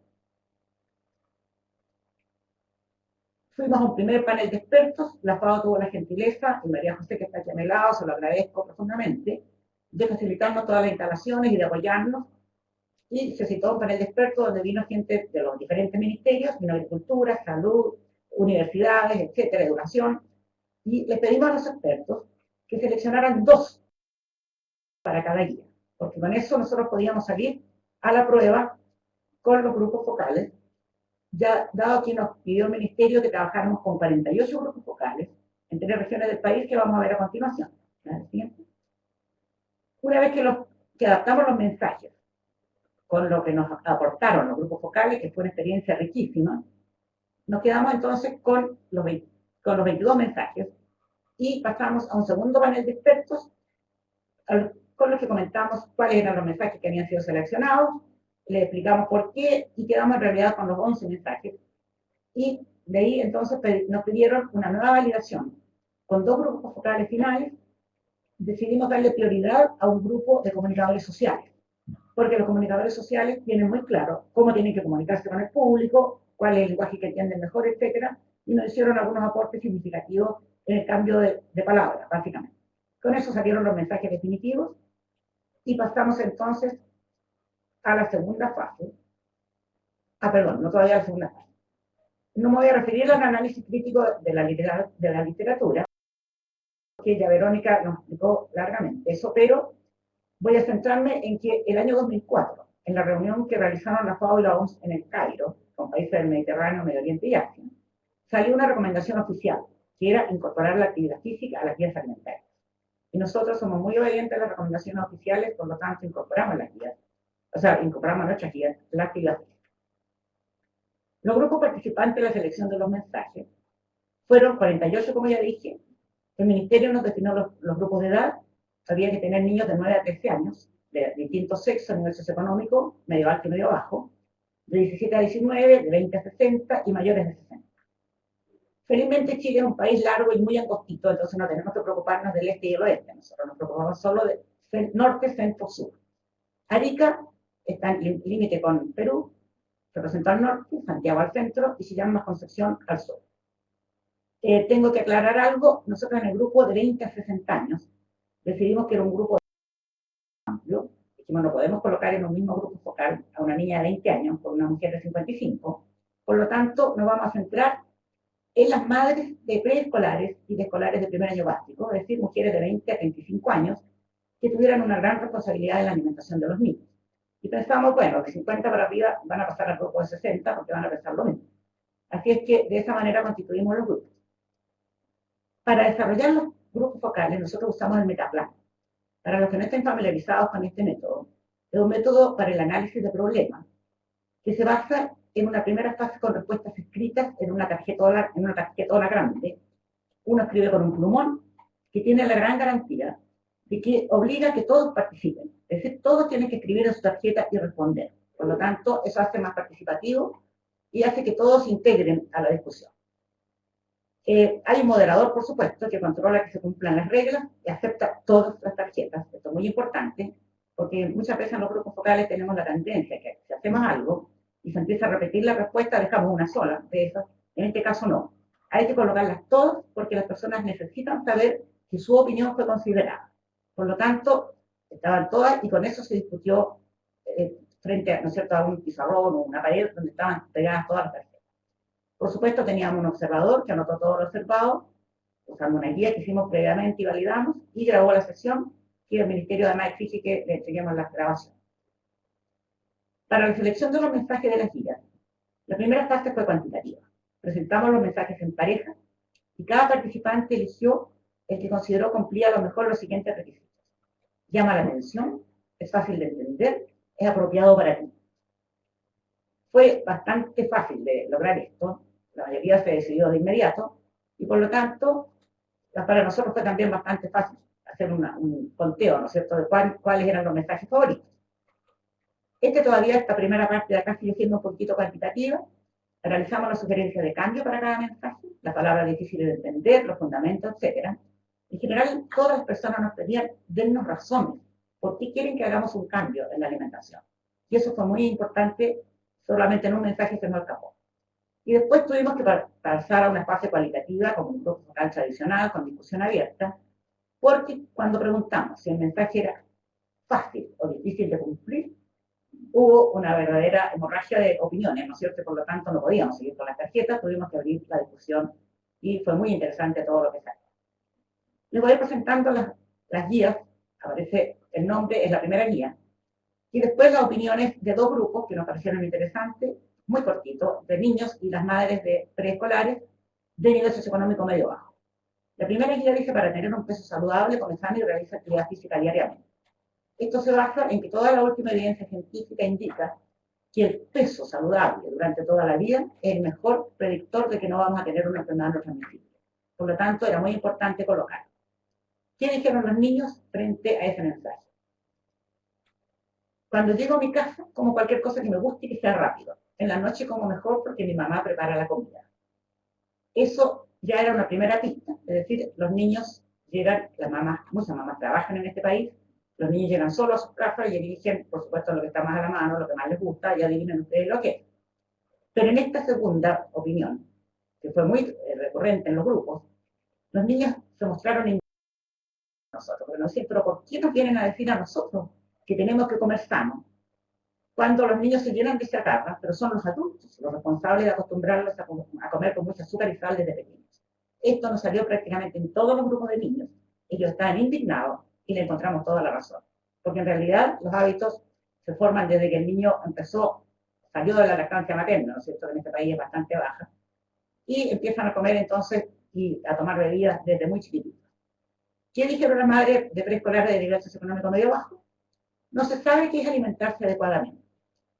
fuimos a un primer panel de expertos, la FAO tuvo la gentileza, y María José que está aquí a mi lado, se lo agradezco profundamente, de facilitarnos todas las instalaciones y de apoyarnos, y se citó un panel de expertos donde vino gente de los diferentes ministerios, vino agricultura, salud, universidades, etcétera, educación, y les pedimos a los expertos que seleccionaran 2 para cada guía, porque con eso nosotros podíamos salir a la prueba con los grupos focales, ya dado que nos pidió el ministerio que trabajáramos con 48 grupos focales en 3 regiones del país que vamos a ver a continuación. Una vez que adaptamos los mensajes con lo que nos aportaron los grupos focales, que fue una experiencia riquísima, nos quedamos entonces con con los 22 mensajes, y pasamos a un segundo panel de expertos con los que comentamos cuáles eran los mensajes que habían sido seleccionados, le explicamos por qué y quedamos en realidad con los 11 mensajes. Y de ahí entonces nos pidieron una nueva validación. Con 2 grupos focales finales, decidimos darle prioridad a un grupo de comunicadores sociales, porque los comunicadores sociales tienen muy claro cómo tienen que comunicarse con el público, cuál es el lenguaje que entienden mejor, etcétera, y nos hicieron algunos aportes significativos en el cambio de palabras, básicamente. Con eso salieron los mensajes definitivos y pasamos entonces a la segunda fase. Perdón, no todavía a la segunda fase. No me voy a referir al análisis crítico de la literatura, que ya Verónica nos explicó largamente eso, pero voy a centrarme en que el año 2004, en la reunión que realizaron la FAO y la OMS en el Cairo, con países del Mediterráneo, Medio Oriente y Asia, salió una recomendación oficial, que era incorporar la actividad física a las guías alimentarias. Y nosotros somos muy obedientes a las recomendaciones oficiales, por lo tanto incorporamos las guías, incorporamos a nuestras guías la actividad física. Los grupos participantes de la selección de los mensajes fueron 48, como ya dije. El Ministerio nos definió los grupos de edad. Había que tener niños de 9 a 13 años, de distinto sexo, nivel socioeconómico, medio alto y medio bajo, de 17 a 19, de 20 a 60 y mayores de 60. Felizmente Chile es un país largo y muy angostito, entonces no tenemos que preocuparnos del este y el oeste. Nosotros nos preocupamos solo de norte, centro, sur. Arica está en límite con Perú, representa al norte, Santiago al centro y se llama Concepción al sur. Tengo que aclarar algo, nosotros en el grupo de 20 a 60 años decidimos que era un grupo amplio, dijimos no podemos colocar en un mismo grupo focal a una niña de 20 años con una mujer de 55, por lo tanto nos vamos a centrar en las madres de preescolares y de escolares de primer año básico, es decir, mujeres de 20 a 35 años que tuvieran una gran responsabilidad en la alimentación de los niños. Y pensamos, bueno, de 50 para arriba van a pasar al grupo de 60 porque van a pensar lo mismo. Así es que de esa manera constituimos los grupos. Para desarrollar los grupos focales, nosotros usamos el Metaplan. Para los que no estén familiarizados con este método, es un método para el análisis de problemas que se basa en una primera fase con respuestas escritas en una tarjetona grande. Uno escribe con un plumón que tiene la gran garantía de que obliga a que todos participen. Es decir, todos tienen que escribir en su tarjeta y responder. Por lo tanto, eso hace más participativo y hace que todos se integren a la discusión. Hay un moderador, por supuesto, que controla que se cumplan las reglas y acepta todas las tarjetas. Esto es muy importante, porque muchas veces en los grupos focales tenemos la tendencia que si hacemos algo y se empieza a repetir la respuesta, dejamos una sola de esas. En este caso no. Hay que colocarlas todas porque las personas necesitan saber que su opinión fue considerada. Por lo tanto, estaban todas y con eso se discutió frente a, ¿no es cierto?, a un pizarrón o una pared donde estaban pegadas todas las tarjetas. Por supuesto, teníamos un observador que anotó todo lo observado, usando una guía que hicimos previamente y validamos, y grabó la sesión, y el Ministerio además exige que le entreguemos las grabaciones. Para la selección de los mensajes de las guías, la primera fase fue cuantitativa. Presentamos los mensajes en pareja, y cada participante eligió el que consideró cumplía a lo mejor los siguientes requisitos. Llama la atención, es fácil de entender, es apropiado para ti. Fue bastante fácil de lograr esto, la mayoría se decidió de inmediato, y por lo tanto, para nosotros fue también bastante fácil hacer un conteo, ¿no es cierto?, de cuáles eran los mensajes favoritos. Todavía, esta primera parte de acá sigue siendo un poquito cuantitativa. Realizamos la sugerencia de cambio para cada mensaje, la palabra difícil de entender, los fundamentos, etc. En general, todas las personas nos pedían, dennos razones, por qué quieren que hagamos un cambio en la alimentación. Y eso fue muy importante, solamente en un mensaje se nos escapó. Y después tuvimos que pasar a una fase cualitativa, como un grupo focal tradicional, con discusión abierta, porque cuando preguntamos si el mensaje era fácil o difícil de cumplir, hubo una verdadera hemorragia de opiniones, ¿no es cierto? Por lo tanto, no podíamos seguir con las tarjetas, tuvimos que abrir la discusión y fue muy interesante todo lo que salió. Les voy presentando las guías, aparece el nombre, es la primera guía, y después las opiniones de 2 grupos que nos parecieron interesantes, muy cortitos, de niños y las madres de preescolares de nivel socioeconómico medio bajo. La primera guía dice para tener un peso saludable, come sano y realiza actividad física diariamente. Esto se basa en que toda la última evidencia científica indica que el peso saludable durante toda la vida es el mejor predictor de que no vamos a tener una enfermedad no transmisible. Por lo tanto, era muy importante colocarlo. ¿Qué dijeron los niños frente a ese mensaje? Cuando llego a mi casa, como cualquier cosa que me guste y que sea rápido. En la noche como mejor porque mi mamá prepara la comida. Eso ya era una primera pista. Es decir, los niños llegan, las mamás, muchas mamás trabajan en este país, los niños llegan solos a sus casas y eligen, por supuesto, lo que está más a la mano, lo que más les gusta, y adivinen ustedes lo que es. Pero en esta segunda opinión, que fue muy recurrente en los grupos, los niños se mostraron indignados con nosotros, pero, no sé, pero ¿por qué nos vienen a decir a nosotros que tenemos que comer sano? Cuando los niños se llenan de chatarra, pero son los adultos los responsables de acostumbrarlos a comer con mucha azúcar y sal desde pequeños. Esto nos salió prácticamente en todos los grupos de niños. Ellos estaban indignados y le encontramos toda la razón. Porque en realidad los hábitos se forman desde que el niño salió de la lactancia materna, ¿no es cierto?, que en este país es bastante baja, y empiezan a comer entonces y a tomar bebidas desde muy chiquititos. ¿Qué dijeron las madres de preescolares de nivel socioeconómico medio bajo? No se sabe qué es alimentarse adecuadamente,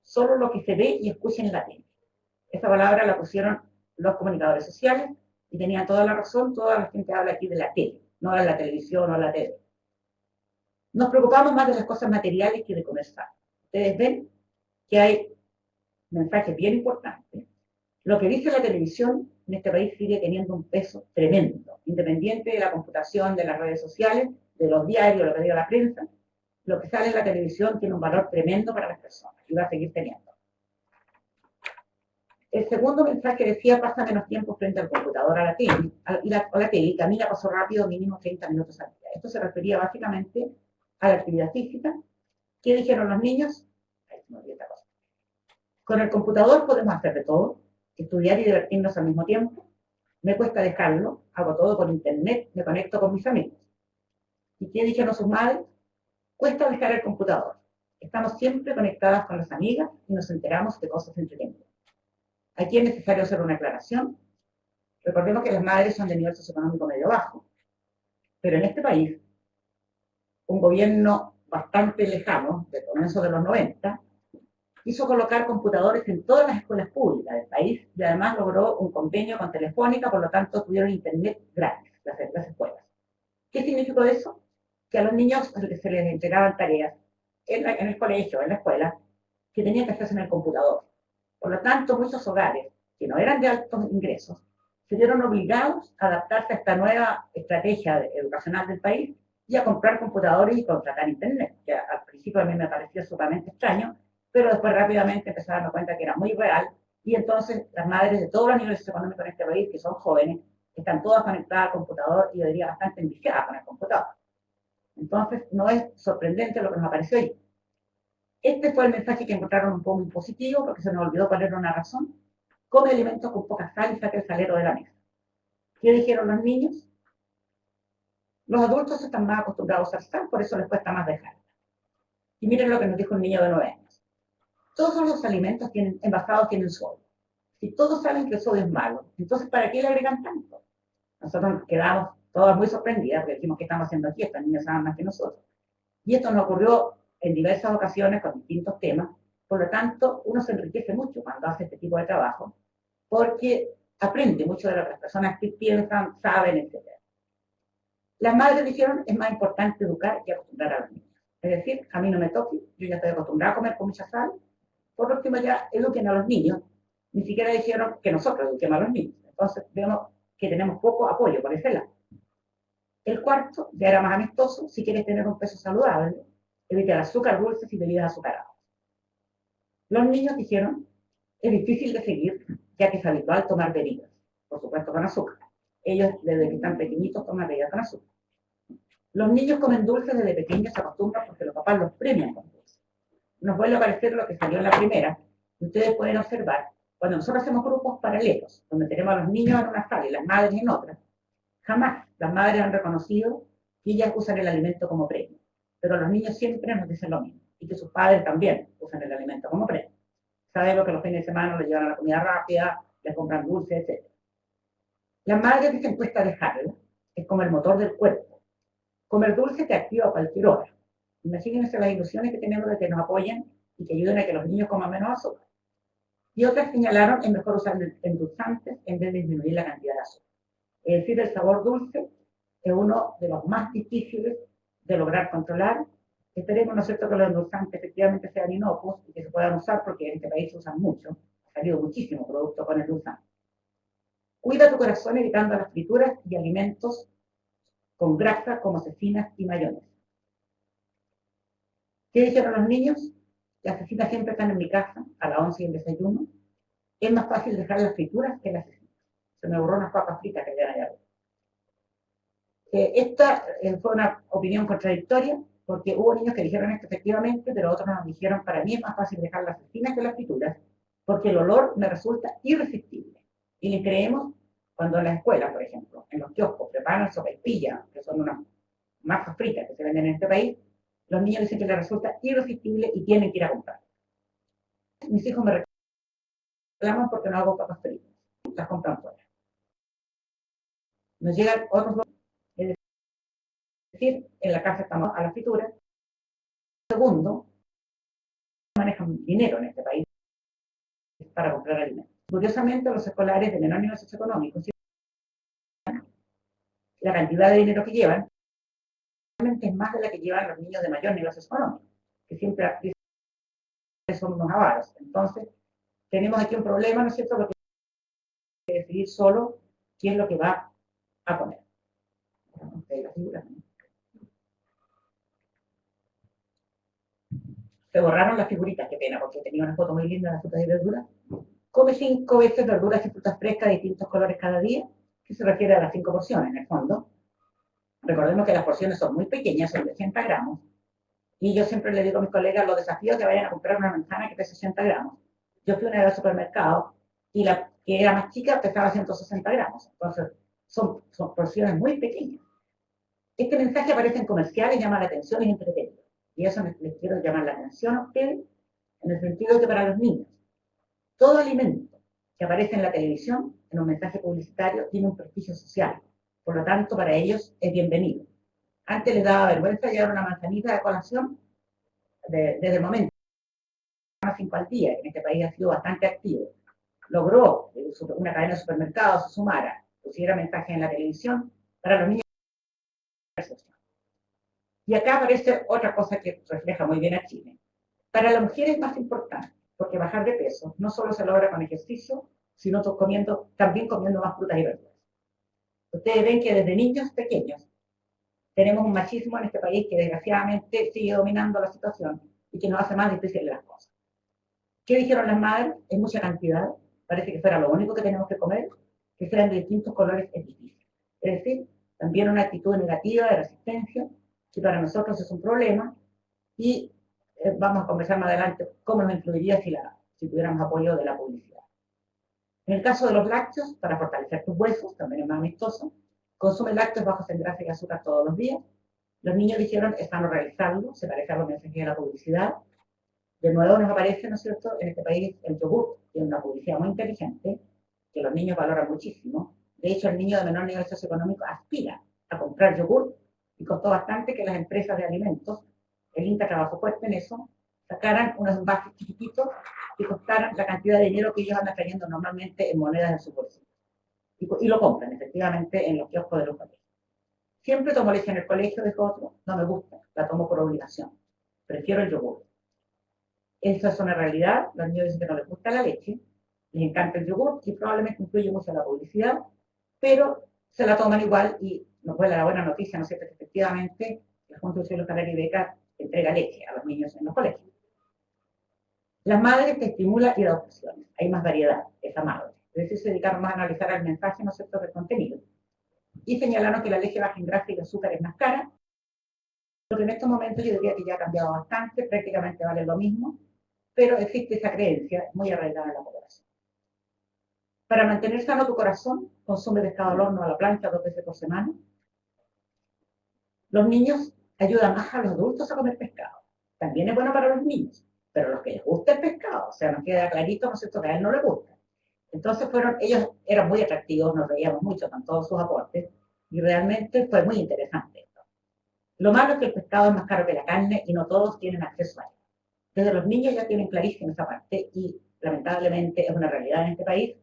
solo lo que se ve y escucha en la tele. Esa palabra la pusieron los comunicadores sociales y tenían toda la razón. Toda la gente habla aquí de la tele, no de la televisión o la tele. Nos preocupamos más de las cosas materiales que de comer sano. Ustedes ven que hay mensajes bien importantes. Lo que dice la televisión en este país sigue teniendo un peso tremendo, independiente de la computación, de las redes sociales, de los diarios, lo que diga la prensa. Lo que sale en la televisión tiene un valor tremendo para las personas y va a seguir teniendo. El segundo mensaje decía: pasa menos tiempo frente al computador, a la tele, y camina paso rápido, mínimo 30 minutos al día. Esto se refería básicamente a la actividad física. ¿Qué dijeron los niños? Con el computador podemos hacer de todo, estudiar y divertirnos al mismo tiempo. Me cuesta dejarlo, hago todo por internet, me conecto con mis amigos. ¿Y qué dijeron sus madres? Cuesta dejar el computador. Estamos siempre conectadas con las amigas y nos enteramos de cosas entretenidas. Aquí es necesario hacer una aclaración. Recordemos que las madres son de nivel socioeconómico medio bajo, pero en este país, un gobierno bastante lejano, del comienzo de los 90, quiso colocar computadores en todas las escuelas públicas del país y además logró un convenio con Telefónica, por lo tanto tuvieron internet gratis las escuelas. ¿Qué significó eso? Que a los niños se les entregaban tareas en el colegio, en la escuela, que tenían que hacerse en el computador. Por lo tanto, muchos hogares que no eran de altos ingresos se vieron obligados a adaptarse a esta nueva estrategia educacional del país y a comprar computadores y contratar internet, que al principio a mí me parecía sumamente extraño, pero después rápidamente empecé a darme cuenta que era muy real, y entonces las madres de todos los niveles económicos en este país, que son jóvenes, están todas conectadas al computador y yo diría bastante enviciadas con el computador. Entonces, no es sorprendente lo que nos apareció ahí. Este fue el mensaje que encontraron un poco muy positivo, porque se nos olvidó poner una razón. Come alimentos con poca sal y saque el salero de la mesa. ¿Qué dijeron los niños? Los adultos están más acostumbrados a sal, por eso les cuesta más dejarla. Y miren lo que nos dijo un niño de 9 años. Todos los alimentos envasados tienen sodio. Si todos saben que el sodio es malo, entonces ¿para qué le agregan tanto? Nosotros nos quedamos todas muy sorprendidas porque dijimos, ¿qué estamos haciendo aquí? Estos niños saben más que nosotros. Y esto nos ocurrió en diversas ocasiones con distintos temas. Por lo tanto, uno se enriquece mucho cuando hace este tipo de trabajo, porque aprende mucho de lo que las personas que piensan, saben, etc. Las madres dijeron, es más importante educar que acostumbrar a los niños. Es decir, a mí no me toque, yo ya estoy acostumbrada a comer con mucha sal, por último ya eduquen a los niños. Ni siquiera dijeron que nosotros eduquemos a los niños. Entonces vemos que tenemos poco apoyo por ese lado. El cuarto ya era más amistoso: si quieres tener un peso saludable, evita el azúcar, dulces y bebidas azucaradas. Los niños dijeron, es difícil de seguir, ya que es habitual tomar bebidas, por supuesto con azúcar. Ellos desde que están pequeñitos toman bebidas con azúcar. Los niños comen dulces desde pequeños, se acostumbran porque los papás los premian con dulces. Nos vuelve a parecer lo que salió en la primera. Ustedes pueden observar, cuando nosotros hacemos grupos paralelos, donde tenemos a los niños en una sala y las madres en otra, jamás las madres han reconocido que ellas usan el alimento como premio. Pero los niños siempre nos dicen lo mismo, y que sus padres también usan el alimento como premio. Sabemos que los fines de semana les llevan a la comida rápida, les compran dulces, etc. Las madres dicen, cuesta dejarla, es como el motor del cuerpo. Comer dulce te activa a cualquier hora. Imagínense las ilusiones que tenemos de que nos apoyen y que ayuden a que los niños coman menos azúcar. Y otras señalaron, es mejor usar endulzantes en vez de disminuir la cantidad de azúcar. Es decir, el sabor dulce es uno de los más difíciles de lograr controlar. Esperemos, ¿no es cierto?, que los endulzantes efectivamente sean inocuos y que se puedan usar, porque en este país se usan mucho. Ha salido muchísimo producto con endulzante. Cuida tu corazón evitando las frituras y alimentos con grasa como cecinas y mayonesa. ¿Qué dijeron los niños? Las cecinas siempre están en mi casa, a las 11 y el desayuno. Es más fácil dejar las frituras que las cecinas. Se me borró unas papas fritas que habían allá. Esta fue una opinión contradictoria, porque hubo niños que dijeron esto efectivamente, pero otros nos dijeron, para mí es más fácil dejar las cecinas que las frituras, porque el olor me resulta irresistible. Y le creemos cuando en las escuelas, por ejemplo, en los kioscos, preparan sopaipilla, que son unas masas fritas que se venden en este país, los niños dicen que les resulta irresistible y tienen que ir a comprar. Mis hijos me reclaman porque no hago papas fritas, las compran fuera. Nos llegan otros, es decir, en la casa estamos a la fritura. Segundo, manejan dinero en este país para comprar alimentos. Curiosamente, los escolares de menor nivel socioeconómico, la cantidad de dinero que llevan realmente es más de la que llevan los niños de mayor nivel socioeconómico, que siempre son unos avaros. Entonces, tenemos aquí un problema, ¿no es cierto?, lo que decidir solo qué es lo que va a poner. Se borraron las figuritas, qué pena, porque tenía una foto muy linda de las frutas y verduras. Come 5 veces verduras y frutas frescas de distintos colores cada día, que se refiere a las 5 porciones, en el fondo. Recordemos que las porciones son muy pequeñas, son de 80 gramos, y yo siempre le digo a mis colegas, los desafíos que vayan a comprar una manzana que pesa 60 gramos. Yo fui una vez al supermercado, y la que era más chica pesaba 160 gramos, entonces son porciones muy pequeñas. Este mensaje aparece en comerciales, llama la atención y es entretenido. Y eso les quiero llamar la atención a ustedes, en el sentido que para los niños, todo alimento que aparece en la televisión, en un mensaje publicitario, tiene un prestigio social. Por lo tanto, para ellos es bienvenido. Antes les daba vergüenza llevar una manzanita de colación desde el momento. 5 al día, que en este país ha sido bastante activo. Logró una cadena de supermercados se sumara, pusiera mensajes en la televisión para los niños. Y acá aparece otra cosa que refleja muy bien a Chile. Para la mujer es más importante, porque bajar de peso no solo se logra con ejercicio, sino también comiendo más frutas y verduras. Ustedes ven que desde niños pequeños tenemos un machismo en este país que desgraciadamente sigue dominando la situación y que nos hace más difíciles las cosas. ¿Qué dijeron las madres? Es mucha cantidad, parece que fuera lo único que tenemos que comer, que sean de distintos colores es difícil. Es decir, también una actitud negativa de resistencia, que para nosotros es un problema, y vamos a conversar más adelante cómo nos influiría si tuviéramos apoyo de la publicidad. En el caso de los lácteos, para fortalecer tus huesos, también es más amistoso, consume lácteos bajos en grasa y azúcar todos los días. Los niños dijeron, es sano realizarlo, se parece a los mensajes de la publicidad. De nuevo nos aparece, ¿no es cierto?, en este país el yogur, tiene una publicidad muy inteligente, que los niños valoran muchísimo. De hecho, el niño de menor nivel socioeconómico aspira a comprar yogur, y costó bastante que las empresas de alimentos, el INTA trabajó fuerte en eso, sacaran unos envases chiquititos que costaran la cantidad de dinero que ellos andan trayendo normalmente en monedas en su bolsillo. Y lo compran, efectivamente, en los kioscos de los colegios. Siempre tomo leche en el colegio, de otro, no me gusta, la tomo por obligación. Prefiero el yogur. Esa es una realidad, los niños dicen que no les gusta la leche, les encanta el yogur y probablemente influye mucho en la publicidad, pero se la toman igual y nos vuelve la buena noticia, ¿no es cierto?, que efectivamente la Junta de Cielo Canal y Beca entrega leche a los niños en los colegios. Las madres te estimulan y da opciones, hay más variedad, es amable. Es decir, se dedicaron más a analizar el mensaje, ¿no es cierto?, del contenido. Y señalaron que la leche baja en grasa y el azúcar es más cara, lo que en estos momentos yo diría que ya ha cambiado bastante, prácticamente vale lo mismo, pero existe esa creencia muy arraigada en la población. Para mantener sano tu corazón, consume pescado al horno o a la plancha 2 veces por semana. Los niños ayudan más a los adultos a comer pescado. También es bueno para los niños, pero los que les gusta el pescado, o sea, nos queda clarito, ¿no es cierto?, que a él no le gusta. Entonces ellos eran muy atractivos, nos reíamos mucho con todos sus aportes, y realmente fue muy interesante esto. Lo malo es que el pescado es más caro que la carne y no todos tienen acceso a él. Desde los niños ya tienen clarísimo esa parte y lamentablemente es una realidad en este país.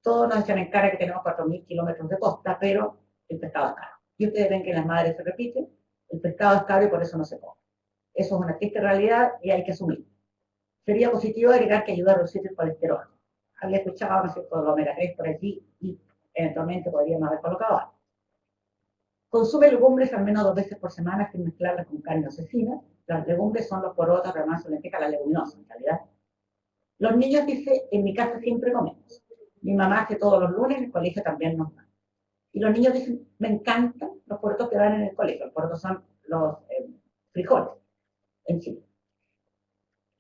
Todos nos echan en cara que tenemos 4.000 kilómetros de costa, pero el pescado es caro. Y ustedes ven que las madres se repiten, el pescado es caro y por eso no se come. Eso es una triste realidad y hay que asumir. Sería positivo agregar que ayuda a reducir el colesterol. Había escuchado, ¿no es cierto?, el omega 3 por allí y eventualmente podríamos haber colocado algo. Consume legumbres al menos 2 veces por semana sin mezclarlas con carne o cecina. Las legumbres son los porotos, remanso, lentejas, la leguminosa en realidad. Los niños dicen, en mi casa siempre comemos. Mi mamá hace todos los lunes, en el colegio también nos da. Y los niños dicen, me encantan los porotos que dan en el colegio. Los porotos son los frijoles en Chile.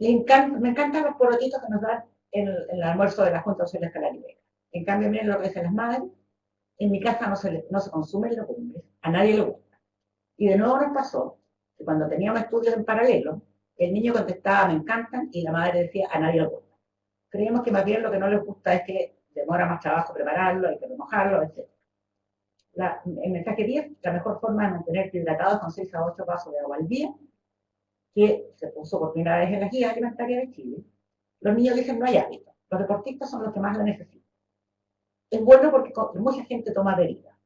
Me encantan los porotitos que nos dan en el almuerzo de la Junta Auxiliar Escolar Ibérica. En cambio, miren lo que dicen las madres. En mi casa no se consumen legumbres, a nadie le gusta. Y de nuevo nos pasó que cuando teníamos estudios en paralelo, el niño contestaba, me encantan, y la madre decía, a nadie le gusta. Creemos que más bien lo que no les gusta es que demora más trabajo prepararlo, hay que remojarlo, etc. El mensaje 10, la mejor forma de mantenerte hidratado es con 6 a 8 vasos de agua al día, que se puso por primera vez en la guía alimentaria de Chile. Los niños dicen no hay hábito. Los deportistas son los que más lo necesitan. Es bueno porque mucha gente toma bebidas.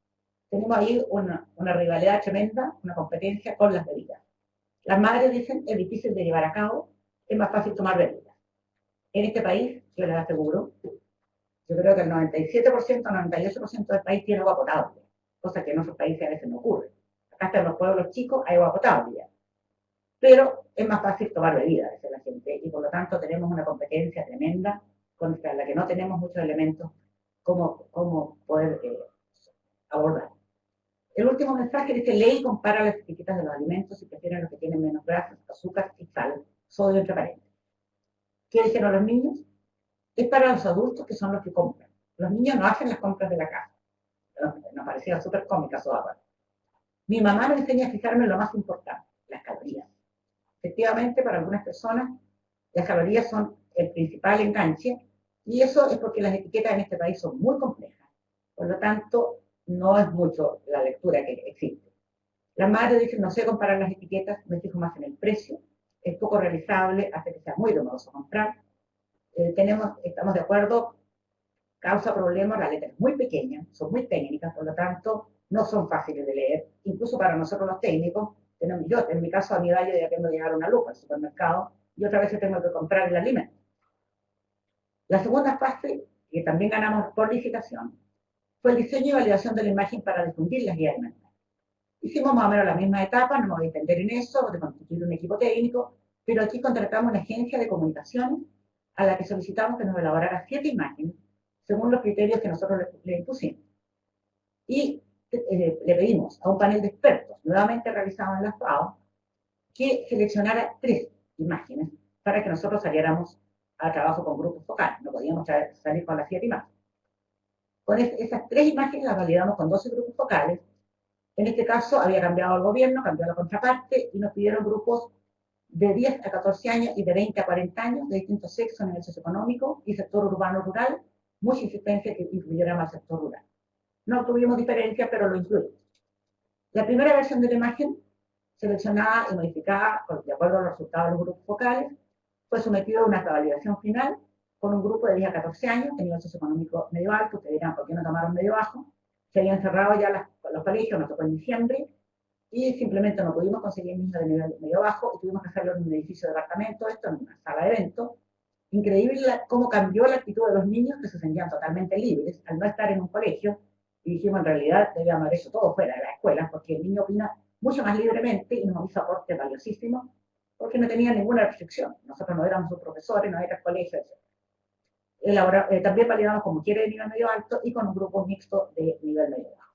Tenemos ahí una rivalidad tremenda, una competencia con las bebidas. Las madres dicen es difícil de llevar a cabo, es más fácil tomar bebidas. En este país, yo les aseguro, yo creo que el 97%, 98% del país tiene agua potable, cosa que en otros países a veces no ocurre. Acá hasta en los pueblos chicos hay agua potable ya. Pero es más fácil tomar bebidas, dice la gente, y por lo tanto tenemos una competencia tremenda contra la que no tenemos muchos elementos como poder abordar. El último mensaje dice, lee y compara las etiquetas de los alimentos y prefieren los que tienen menos grasas, azúcar y sal, sodio entre paréntesis. ¿Qué dicen a los niños? Es para los adultos que son los que compran. Los niños no hacen las compras de la casa. Nos parecía súper cómica su agua. Mi mamá me enseña a fijarme en lo más importante, las calorías. Efectivamente, para algunas personas, las calorías son el principal enganche, y eso es porque las etiquetas en este país son muy complejas. Por lo tanto, no es mucho la lectura que existe. Las madres dicen, no sé comparar las etiquetas, me fijo más en el precio, es poco realizable, hace que sea muy doloroso comprar. Estamos de acuerdo, causa problemas, la letra es muy pequeña, son muy técnicas, por lo tanto, no son fáciles de leer, incluso para nosotros los técnicos. Yo, en mi caso, a mi edad, yo ya tengo que llegar a una lupa al supermercado y otra vez tengo que comprar el alimento. La segunda fase, que también ganamos por licitación, fue el diseño y validación de la imagen para difundir las guías alimentarias. Hicimos más o menos la misma etapa, no me voy a entender en eso, de constituir un equipo técnico, pero aquí contratamos una agencia de comunicaciones a la que solicitamos que nos elaborara 7 imágenes según los criterios que nosotros le impusimos. Y le pedimos a un panel de expertos, nuevamente realizado en la FAO, que seleccionara 3 imágenes para que nosotros saliéramos a trabajo con grupos focales. No podíamos salir con las 7 imágenes. Con esas 3 imágenes las validamos con 12 grupos focales. En este caso había cambiado el gobierno, cambió la contraparte y nos pidieron grupos de 10 a 14 años y de 20 a 40 años, de distintos sexos, nivel socioeconómico y sector urbano-rural, mucha insistencia que incluyera más sector rural. No tuvimos diferencias, pero lo incluimos. La primera versión de la imagen, seleccionada y modificada de acuerdo a los resultados de los grupos focales, fue sometido a una validación final con un grupo de 10 a 14 años, de nivel socioeconómico medio alto. Ustedes dirán, ¿por qué no tomaron medio bajo? Se habían cerrado ya los colegios, nos tocó en diciembre, y simplemente no pudimos conseguir niños de nivel medio bajo y tuvimos que hacerlo en un edificio de departamento, esto en una sala de eventos. Increíble cómo cambió la actitud de los niños, que se sentían totalmente libres al no estar en un colegio, y dijimos en realidad debíamos haber hecho todo fuera de la escuela, porque el niño opina mucho más libremente y nos hizo aportes valiosísimos, porque no tenía ninguna restricción. Nosotros no éramos sus profesores, no éramos colegios, etc. También validamos como quiere de nivel medio alto y con un grupo mixto de nivel medio bajo.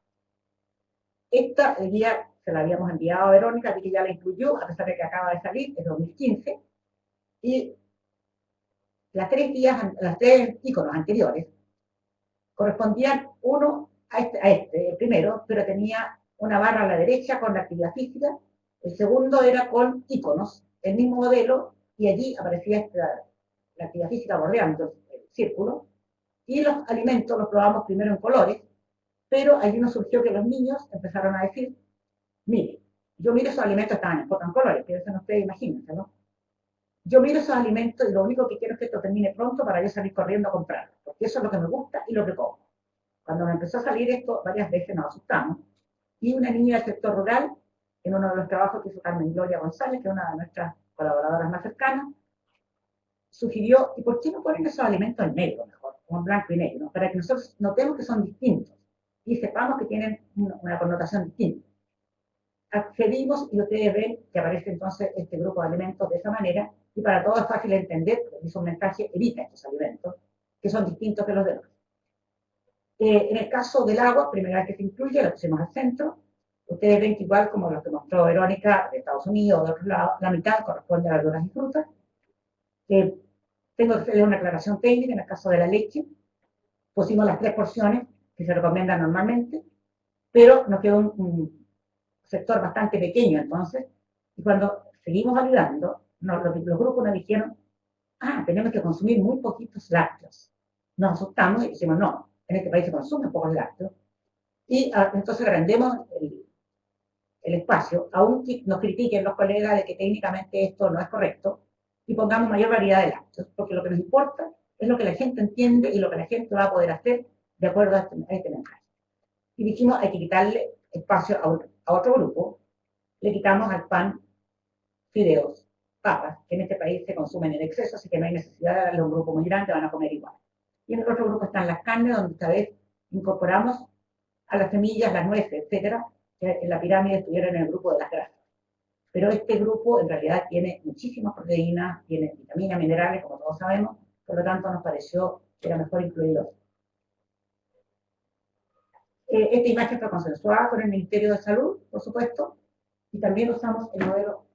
Esta guía se la habíamos enviado a Verónica, así que ya la incluyó, a pesar de que acaba de salir, es 2015, y las 3 iconos anteriores correspondían uno a este, el primero, pero tenía una barra a la derecha con la actividad física, el segundo era con iconos, el mismo modelo, y allí aparecía la actividad física bordeando el círculo, y los alimentos los probamos primero en colores, pero allí nos surgió que los niños empezaron a decir, mire, yo miro esos alimentos estaban en colores, piensen ustedes, imagínense, ¿no? yo miro esos alimentos y lo único que quiero es que esto termine pronto para yo salir corriendo a comprarlo, porque eso es lo que me gusta y lo que como. Cuando me empezó a salir esto, varias veces nos asustamos. Y una niña del sector rural, en uno de los trabajos que hizo Carmen Gloria González, que es una de nuestras colaboradoras más cercanas, sugirió, ¿y por qué no ponen esos alimentos en negro mejor, como en blanco y negro, para que nosotros notemos que son distintos y sepamos que tienen una connotación distinta? Accedimos y ustedes ven que aparece entonces este grupo de alimentos de esa manera, y para todos es fácil entender, porque es un mensaje, evita estos alimentos, que son distintos que los demás. En el caso del agua, primera vez que se incluye, lo pusimos al centro. Ustedes ven que igual como lo que mostró Verónica de Estados Unidos o de otros lados, la mitad corresponde a verduras y frutas. Tengo que hacer una aclaración técnica en el caso de la leche. Pusimos las 3 porciones que se recomiendan normalmente, pero nos quedó un sector bastante pequeño entonces, y cuando seguimos validando, los grupos nos dijeron, tenemos que consumir muy poquitos lácteos. Nos asustamos y decimos, no, en este país se consumen pocos lácteos, y entonces agrandemos el espacio, aunque nos critiquen los colegas de que técnicamente esto no es correcto, y pongamos mayor variedad de lácteos, porque lo que nos importa es lo que la gente entiende y lo que la gente va a poder hacer de acuerdo a este mensaje. Y dijimos, hay que quitarle espacio a otro grupo, le quitamos al pan, fideos, papas, que en este país se consumen en exceso, así que no hay necesidad de darle a un grupo muy grande, van a comer igual. Y en el otro grupo están las carnes, donde esta vez incorporamos a las semillas, las nueces, etcétera, que en la pirámide estuvieron en el grupo de las grasas. Pero este grupo en realidad tiene muchísimas proteínas, tiene vitaminas, minerales, como todos sabemos, por lo tanto nos pareció que era mejor incluirlo. Esta imagen fue consensuada con el Ministerio de Salud, por supuesto, y también usamos el modelo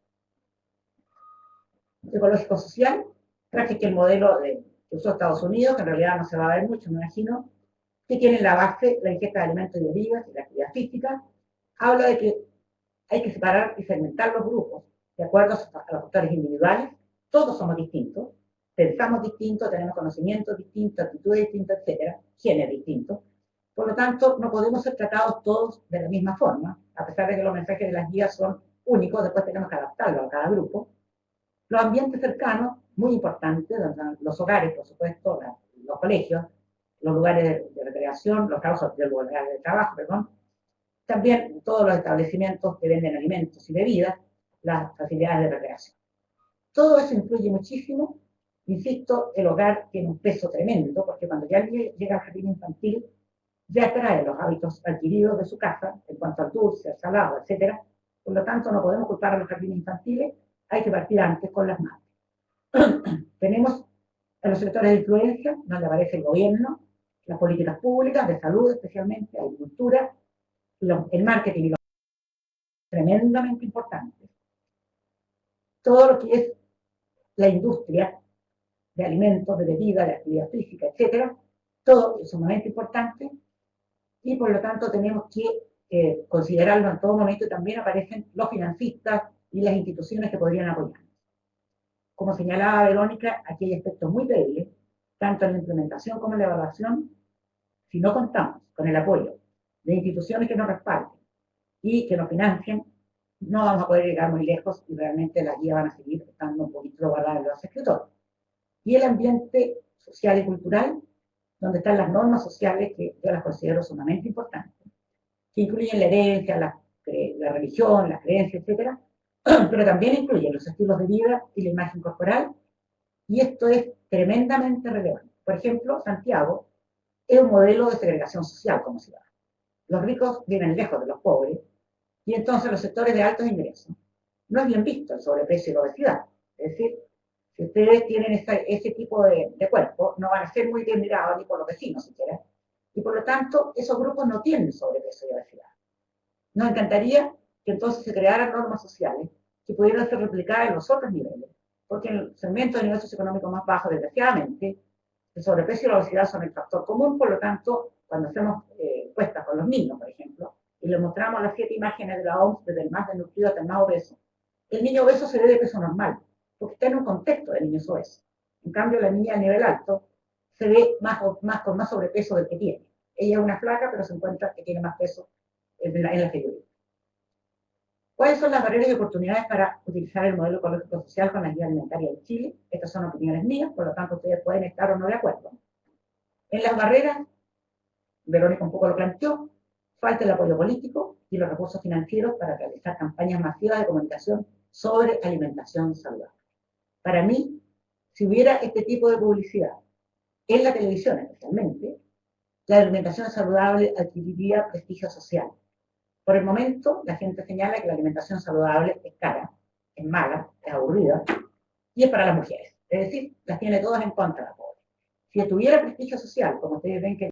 ecológico social. Traje que el modelo que usó Estados Unidos, que en realidad no se va a ver mucho, me imagino, que tiene la base la ingesta de alimentos y bebidas y la actividad física. Habla de que hay que separar y segmentar los grupos de acuerdo a los factores individuales. Todos somos distintos, pensamos distintos, tenemos conocimientos distintos, actitudes distintas, etcétera, genes distintos. Por lo tanto, no podemos ser tratados todos de la misma forma, a pesar de que los mensajes de las guías son únicos, después tenemos que adaptarlo a cada grupo. Los ambientes cercanos, muy importantes, los hogares, por supuesto, los colegios, los lugares de recreación, los lugares de trabajo, perdón. También todos los establecimientos que venden alimentos y bebidas, las facilidades de recreación. Todo eso influye muchísimo. Insisto, el hogar tiene un peso tremendo, porque cuando ya llega al jardín infantil, ya trae los hábitos adquiridos de su casa, en cuanto al dulce, al salado, etc. Por lo tanto, no podemos culpar a los jardines infantiles, hay que partir antes con las madres. Tenemos a los sectores de influencia, donde aparece el gobierno, las políticas públicas, de salud especialmente, agricultura, el marketing y los tremendamente importantes. Todo lo que es la industria de alimentos, de bebida, de actividad física, etc. Todo es sumamente importante y por lo tanto tenemos que considerarlo en todo momento, y también aparecen los financistas y las instituciones que podrían apoyarnos. Como señalaba Verónica, aquí hay aspectos muy débiles, tanto en la implementación como en la evaluación. Si no contamos con el apoyo de instituciones que nos respalden y que nos financien, no vamos a poder llegar muy lejos y realmente las guías van a seguir estando un poquito guardadas en los escritores. Y el ambiente social y cultural, donde están las normas sociales que yo las considero sumamente importantes, que incluyen la herencia, la religión, las creencias, etc., pero también incluyen los estilos de vida y la imagen corporal, y esto es tremendamente relevante. Por ejemplo, Santiago es un modelo de segregación social como ciudad. Los ricos viven lejos de los pobres, y entonces los sectores de altos ingresos no es bien visto el sobrepeso y la obesidad. Es decir, si ustedes tienen ese tipo de cuerpo, no van a ser muy bien mirados ni por los vecinos siquiera, y por lo tanto esos grupos no tienen sobrepeso y obesidad. Nos encantaría que entonces se crearan normas sociales que pudieran ser replicadas en los otros niveles, porque en el segmento de nivel socioeconómico más bajo, desgraciadamente, el sobrepeso y la obesidad son el factor común. Por lo tanto, cuando hacemos encuestas con los niños, por ejemplo, y les mostramos las 7 imágenes de la OMS, desde el más desnutrido hasta el más obeso, el niño obeso se ve de peso normal, porque está en un contexto de niños obesos. En cambio, la niña a nivel alto se ve con más sobrepeso del que tiene. Ella es una flaca, pero se encuentra que tiene más peso en la figurita. ¿Cuáles son las barreras y oportunidades para utilizar el modelo ecológico social con la guía alimentaria de Chile? Estas son opiniones mías, por lo tanto ustedes pueden estar o no de acuerdo. En las barreras, Verónica un poco lo planteó, falta el apoyo político y los recursos financieros para realizar campañas masivas de comunicación sobre alimentación saludable. Para mí, si hubiera este tipo de publicidad en la televisión especialmente, la alimentación saludable adquiriría prestigio social. Por el momento, la gente señala que la alimentación saludable es cara, es mala, es aburrida y es para las mujeres. Es decir, las tiene todas en contra de la pobre. Si tuviera prestigio social, como ustedes ven que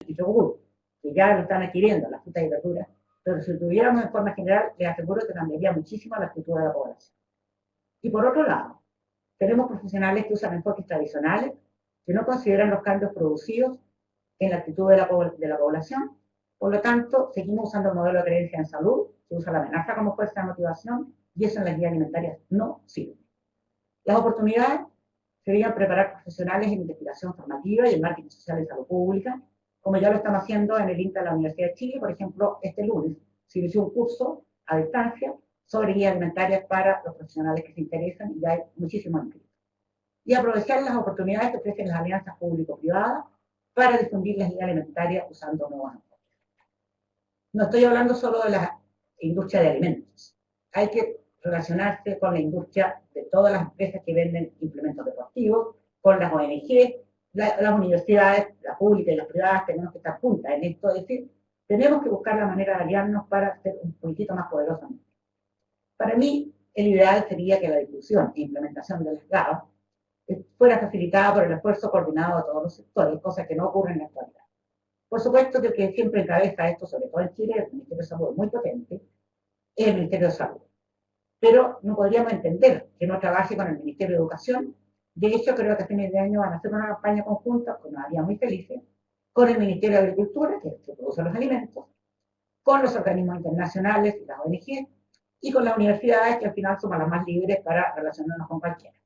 el yogur, que ya lo están adquiriendo las frutas y verduras, pero si lo tuviéramos en forma general, les aseguro que cambiaría muchísimo la estructura de la población. Y por otro lado, tenemos profesionales que usan enfoques tradicionales, que no consideran los cambios producidos en la actitud de la población. Por lo tanto, seguimos usando el modelo de creencia en salud, que usa la amenaza como fuerza de motivación, y eso en las guías alimentarias no sirve. Las oportunidades serían preparar profesionales en investigación formativa y en marketing social de salud pública, como ya lo estamos haciendo en el INTA de la Universidad de Chile. Por ejemplo, este lunes se inició un curso a distancia sobre guías alimentarias para los profesionales que se interesan, y ya hay muchísimos inscritos. Y aprovechar las oportunidades que ofrecen las alianzas público-privadas para difundir las guías alimentarias usando nuevos enfoques. No estoy hablando solo de la industria de alimentos. Hay que relacionarse con la industria de todas las empresas que venden implementos deportivos, con las ONG, las universidades, la pública y las privadas. Tenemos que estar juntas en esto, es decir, tenemos que buscar la manera de aliarnos para ser un poquitito más poderosos. Para mí, el ideal sería que la difusión e implementación de las GAP fuera facilitada por el esfuerzo coordinado de todos los sectores, cosa que no ocurre en la actualidad. Por supuesto que el que siempre encabeza esto, sobre todo en Chile, el Ministerio de Salud muy potente, es el Ministerio de Salud. Pero no podríamos entender que no trabaje con el Ministerio de Educación. De hecho, creo que a fines de año van a hacer una campaña conjunta, que nos haría muy felices, con el Ministerio de Agricultura, que es el que produce los alimentos, con los organismos internacionales y las ONG, y con las universidades, que al final son las más libres para relacionarnos con cualquiera.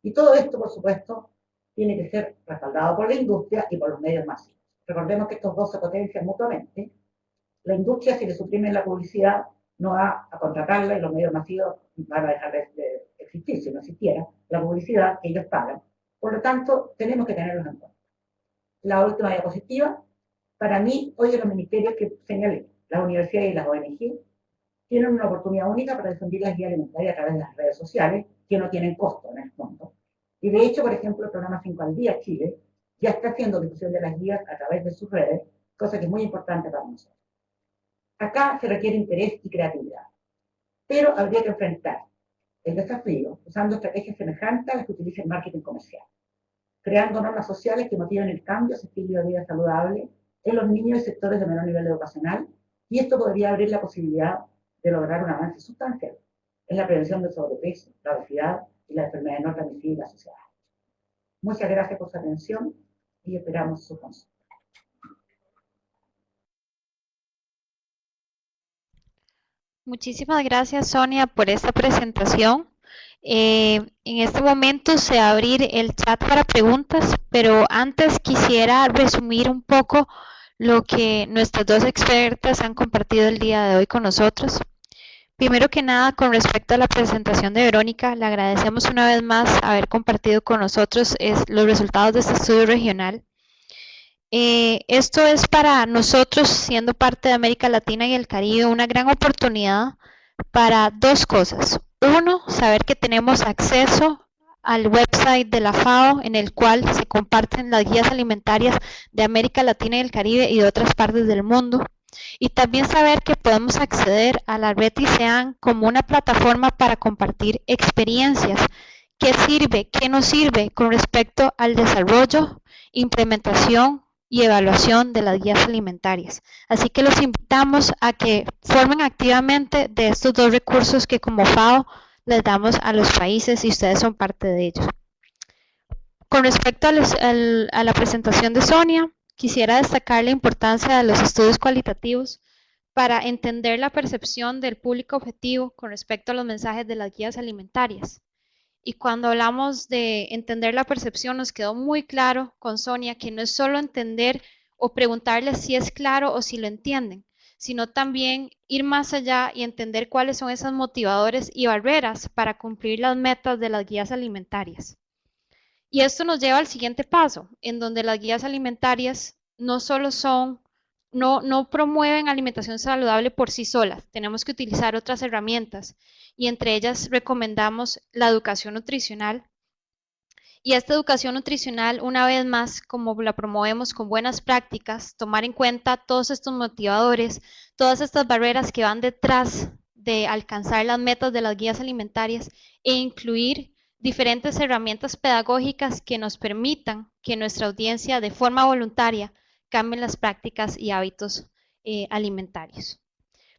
Y todo esto, por supuesto, tiene que ser respaldado por la industria y por los medios masivos. Recordemos que estos dos se potencian mutuamente. La industria, si le suprimen la publicidad, no va a contratarla, y los medios masivos van a dejar de existir. Si no existiera la publicidad que ellos pagan. Por lo tanto, tenemos que tenerlos en cuenta. La última diapositiva. Para mí, hoy en los ministerios que señalé, las universidades y las ONG, tienen una oportunidad única para difundir las guías alimentarias a través de las redes sociales, que no tienen costo en el fondo. Y de hecho, por ejemplo, el programa 5 al Día Chile ya está haciendo difusión de las guías a través de sus redes, cosa que es muy importante para nosotros. Acá se requiere interés y creatividad, pero habría que enfrentar el desafío usando estrategias semejantes a las que utiliza el marketing comercial, creando normas sociales que motiven el cambio a su estilo de vida saludable en los niños y sectores de menor nivel educacional, y esto podría abrir la posibilidad de lograr un avance sustancial en la prevención del sobrepeso, la obesidad y las enfermedades no transmisibles en la sociedad. Muchas gracias por su atención y esperamos su consulta. Muchísimas gracias, Sonia, por esta presentación. En este momento se va a abrir el chat para preguntas, pero antes quisiera resumir un poco lo que nuestras dos expertas han compartido el día de hoy con nosotros. Primero que nada, con respecto a la presentación de Verónica, le agradecemos una vez más haber compartido con nosotros los resultados de este estudio regional. Esto es para nosotros, siendo parte de América Latina y el Caribe, una gran oportunidad para dos cosas. Uno, saber que tenemos acceso al website de la FAO, en el cual se comparten las guías alimentarias de América Latina y el Caribe y de otras partes del mundo. Y también saber que podemos acceder a la red ICEAN como una plataforma para compartir experiencias. ¿Qué sirve? ¿Qué no sirve con respecto al desarrollo, implementación y evaluación de las guías alimentarias? Así que los invitamos a que formen activamente de estos dos recursos que como FAO les damos a los países, y ustedes son parte de ellos. Con respecto a la presentación de Sonia, quisiera destacar la importancia de los estudios cualitativos para entender la percepción del público objetivo con respecto a los mensajes de las guías alimentarias. Y cuando hablamos de entender la percepción, nos quedó muy claro con Sonia que no es solo entender o preguntarles si es claro o si lo entienden, sino también ir más allá y entender cuáles son esos motivadores y barreras para cumplir las metas de las guías alimentarias. Y esto nos lleva al siguiente paso, en donde las guías alimentarias no solo son, no promueven alimentación saludable por sí solas, tenemos que utilizar otras herramientas y entre ellas recomendamos la educación nutricional. Y esta educación nutricional, una vez más, como la promovemos con buenas prácticas, tomar en cuenta todos estos motivadores, todas estas barreras que van detrás de alcanzar las metas de las guías alimentarias e incluir diferentes herramientas pedagógicas que nos permitan que nuestra audiencia de forma voluntaria cambie las prácticas y hábitos alimentarios.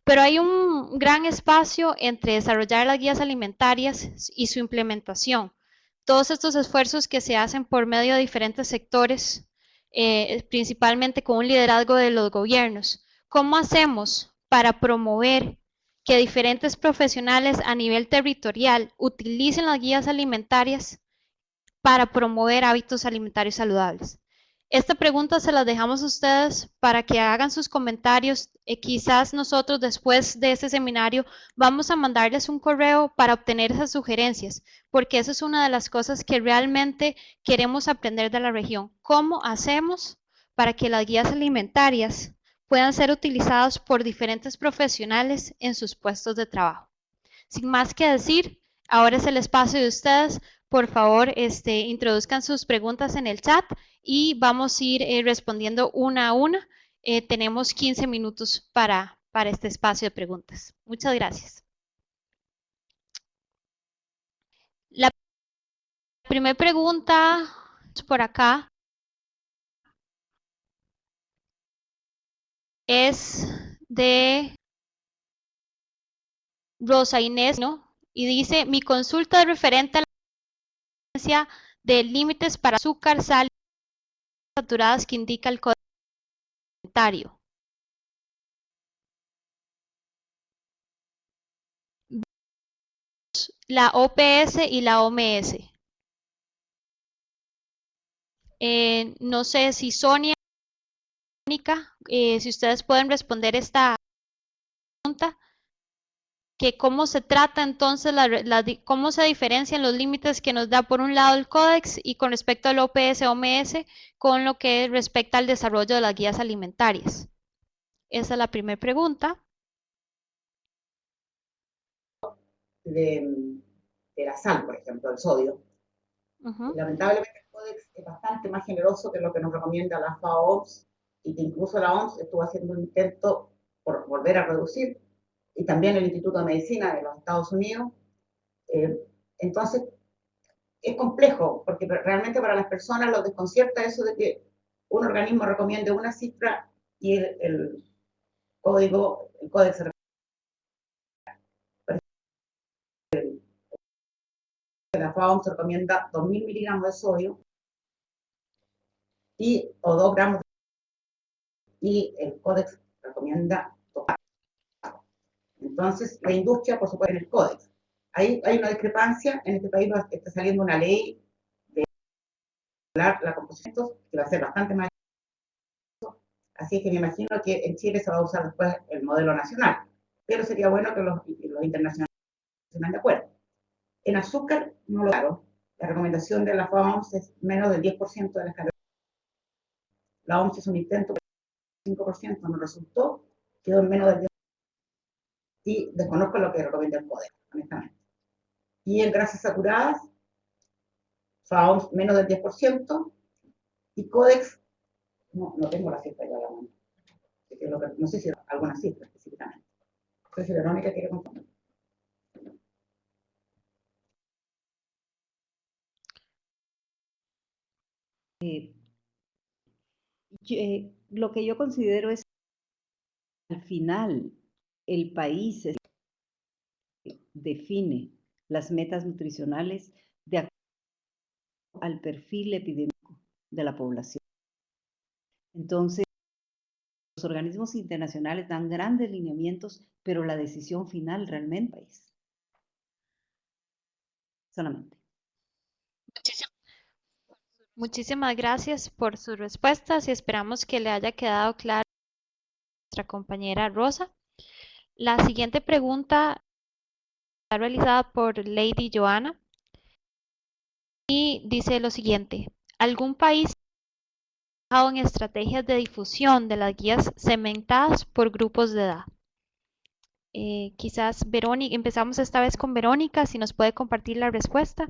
Pero hay un gran espacio entre desarrollar las guías alimentarias y su implementación. Todos estos esfuerzos que se hacen por medio de diferentes sectores, principalmente con un liderazgo de los gobiernos. ¿Cómo hacemos para promover que diferentes profesionales a nivel territorial utilicen las guías alimentarias para promover hábitos alimentarios saludables? Esta pregunta se las dejamos a ustedes para que hagan sus comentarios. Quizás nosotros después de este seminario vamos a mandarles un correo para obtener esas sugerencias, porque eso es una de las cosas que realmente queremos aprender de la región. ¿Cómo hacemos para que las guías alimentarias puedan ser utilizadas por diferentes profesionales en sus puestos de trabajo? Sin más que decir, ahora es el espacio de ustedes. Por favor, introduzcan sus preguntas en el chat y vamos a ir respondiendo una a una. Tenemos 15 minutos para este espacio de preguntas. Muchas gracias. La primera pregunta por acá es de Rosa Inés, ¿no? Y dice, mi consulta es referente a la diferencia de límites para azúcar, sal y saturadas que indica el código alimentario. La OPS y la OMS. No sé si Sonia, Mónica, si ustedes pueden responder esta pregunta, que cómo se trata entonces, cómo se diferencian los límites que nos da por un lado el Códex y con respecto al OPS, OMS, con lo que respecta al desarrollo de las guías alimentarias. Esa es la primera pregunta. De la sal, por ejemplo, el sodio. Lamentablemente el Códex es bastante más generoso que lo que nos recomienda la FAO-OMS y que incluso la OMS estuvo haciendo un intento por volver a reducir, y también el Instituto de Medicina de los Estados Unidos. Entonces, es complejo, porque realmente para las personas los desconcierta eso de que un organismo recomiende una cifra y el Códex la FAO se recomienda 2000 miligramos de sodio o 2 gramos y el Códex recomienda total. Entonces, la industria, por supuesto, en el Códex. Hay una discrepancia. En este país está saliendo una ley de la composición que va a ser bastante más. Así es que me imagino que en Chile se va a usar después el modelo nacional, pero sería bueno que los internacionales se pongan de acuerdo. En azúcar, no lo claro. La recomendación de la FAO-OMS es menos del 10% de las calorías. La OMS hizo un intento, 5%, no resultó, quedó en menos del 10%. Y desconozco lo que recomienda el Códex, honestamente. Y en grasas saturadas, FAO menos del 10%, y Códex, no tengo la cifra ya a la mano. No sé si alguna cifra específicamente. No sé si Verónica quiere contar. Lo que yo considero es que al final el país define las metas nutricionales de acuerdo al perfil epidemiológico de la población. Entonces, los organismos internacionales dan grandes lineamientos, pero la decisión final realmente es solamente. Muchísimas gracias por sus respuestas y esperamos que le haya quedado clara nuestra compañera Rosa. La siguiente pregunta está realizada por Lady Joanna y dice lo siguiente: ¿algún país ha trabajado en estrategias de difusión de las guías segmentadas por grupos de edad? Quizás Verónica, empezamos esta vez con Verónica, si nos puede compartir la respuesta.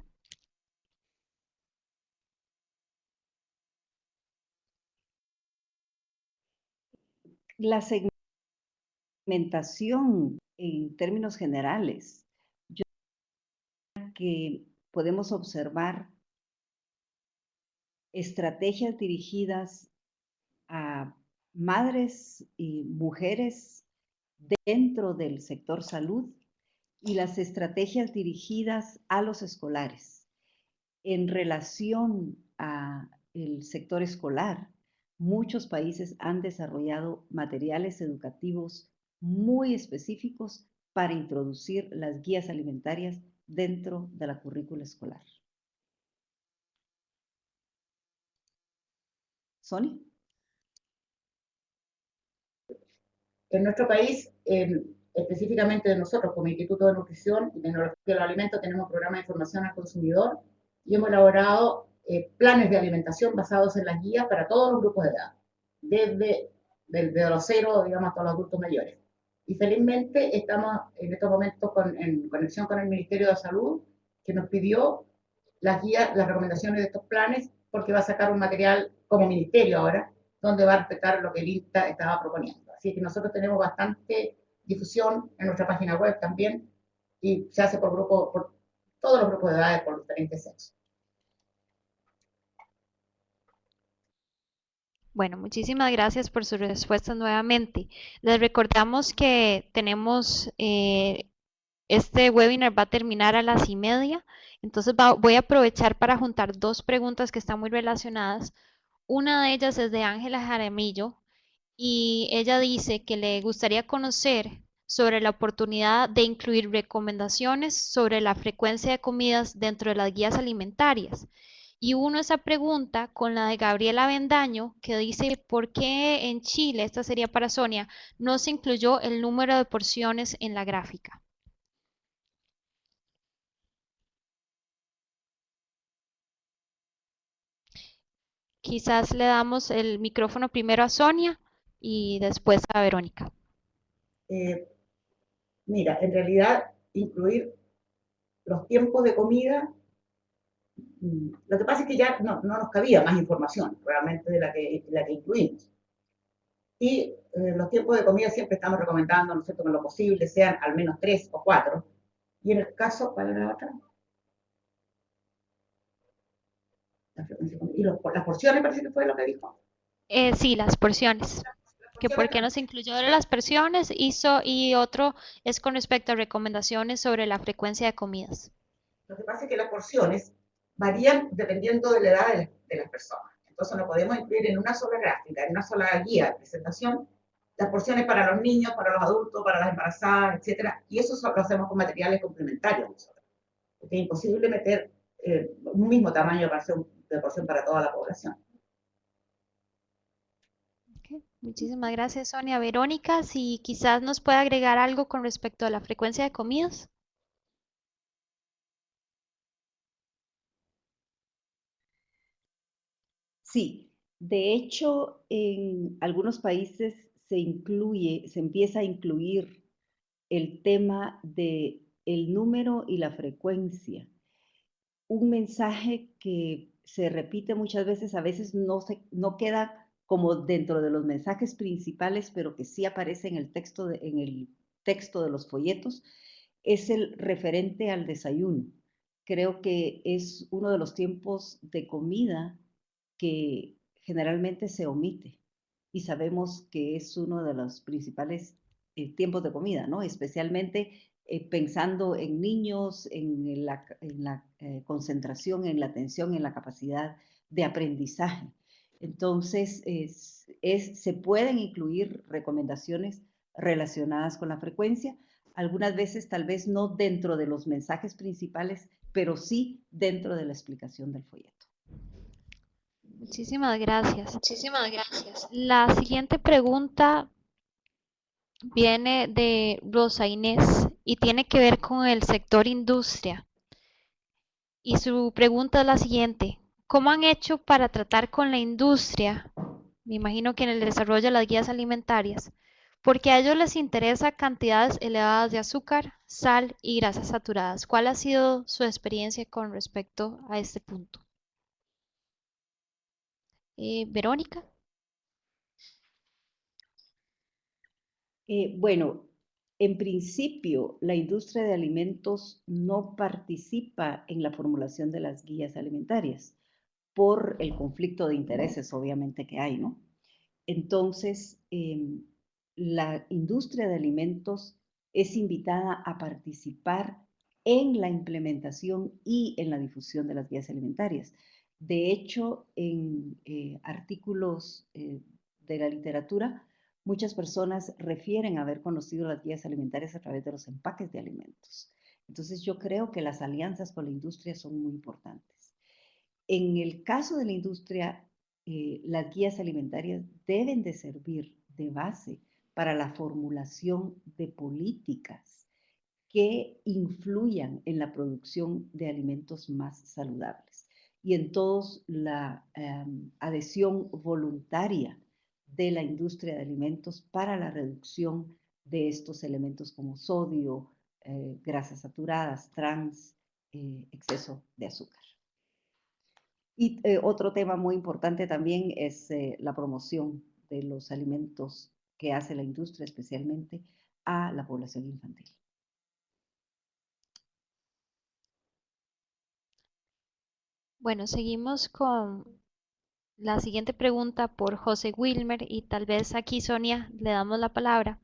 La segmentación en términos generales, yo creo que podemos observar estrategias dirigidas a madres y mujeres dentro del sector salud y las estrategias dirigidas a los escolares. En relación al sector escolar, muchos países han desarrollado materiales educativos muy específicos para introducir las guías alimentarias dentro de la currícula escolar. ¿Sony? En nuestro país, específicamente de nosotros como Instituto de Nutrición y Tecnología de los Alimentos, tenemos un programa de información al consumidor y hemos elaborado planes de alimentación basados en las guías para todos los grupos de edad, desde los 0, digamos, hasta los adultos mayores. Y felizmente estamos en estos momentos en conexión con el Ministerio de Salud, que nos pidió las guías, las recomendaciones de estos planes, porque va a sacar un material como ministerio ahora, donde va a respetar lo que el INTA estaba proponiendo. Así que nosotros tenemos bastante difusión en nuestra página web también, y se hace por todos los grupos de edades, por diferentes sexos. Bueno, muchísimas gracias por sus respuestas nuevamente. Les recordamos que tenemos este webinar va a terminar a las 1:30, entonces voy a aprovechar para juntar dos preguntas que están muy relacionadas. Una de ellas es de Ángela Jaramillo y ella dice que le gustaría conocer sobre la oportunidad de incluir recomendaciones sobre la frecuencia de comidas dentro de las guías alimentarias. Y uno esa pregunta con la de Gabriela Bendaño, que dice, ¿por qué en Chile, esta sería para Sonia, no se incluyó el número de porciones en la gráfica? Quizás le damos el micrófono primero a Sonia y después a Verónica. Mira, en realidad, incluir los tiempos de comida, lo que pasa es que ya no nos cabía más información realmente de la que incluimos. Y los tiempos de comida siempre estamos recomendando, ¿no es cierto?, que lo posible sean al menos 3 o 4. Y en el caso, ¿cuál era la otra? Y las porciones parece que fue lo que dijo. Sí, las porciones. Que por qué no se incluyó de las porciones y otro es con respecto a recomendaciones sobre la frecuencia de comidas. Lo que pasa es que las porciones varían dependiendo de la edad de las personas. Entonces no podemos incluir en una sola gráfica, en una sola guía de presentación, las porciones para los niños, para los adultos, para las embarazadas, etcétera. Y eso lo hacemos con materiales complementarios nosotros. Porque es imposible meter un mismo tamaño de porción para toda la población. Okay. Muchísimas gracias, Sonia. Verónica, si quizás nos puede agregar algo con respecto a la frecuencia de comidas. Sí, de hecho, en algunos países se empieza a incluir el tema de el número y la frecuencia. Un mensaje que se repite muchas veces, a veces no queda como dentro de los mensajes principales, pero que sí aparece en el texto de los folletos, es el referente al desayuno. Creo que es uno de los tiempos de comida que generalmente se omite y sabemos que es uno de los principales tiempos de comida, ¿no? Especialmente pensando en niños, en la concentración, en la atención, en la capacidad de aprendizaje. Entonces, se pueden incluir recomendaciones relacionadas con la frecuencia, algunas veces tal vez no dentro de los mensajes principales, pero sí dentro de la explicación del folleto. Muchísimas gracias. Muchísimas gracias. La siguiente pregunta viene de Rosa Inés y tiene que ver con el sector industria. Y su pregunta es la siguiente: ¿cómo han hecho para tratar con la industria? Me imagino que en el desarrollo de las guías alimentarias, porque a ellos les interesa cantidades elevadas de azúcar, sal y grasas saturadas. ¿Cuál ha sido su experiencia con respecto a este punto? Verónica. Bueno, en principio, la industria de alimentos no participa en la formulación de las guías alimentarias por el conflicto de intereses, obviamente, que hay, ¿no? Entonces, la industria de alimentos es invitada a participar en la implementación y en la difusión de las guías alimentarias. De hecho, en artículos de la literatura, muchas personas refieren a haber conocido las guías alimentarias a través de los empaques de alimentos. Entonces, yo creo que las alianzas con la industria son muy importantes. En el caso de la industria, las guías alimentarias deben de servir de base para la formulación de políticas que influyan en la producción de alimentos más saludables. Y en todos la adhesión voluntaria de la industria de alimentos para la reducción de estos elementos como sodio, grasas saturadas, trans, exceso de azúcar. Y otro tema muy importante también es la promoción de los alimentos que hace la industria, especialmente a la población infantil. Bueno, seguimos con la siguiente pregunta por José Wilmer y tal vez aquí Sonia le damos la palabra.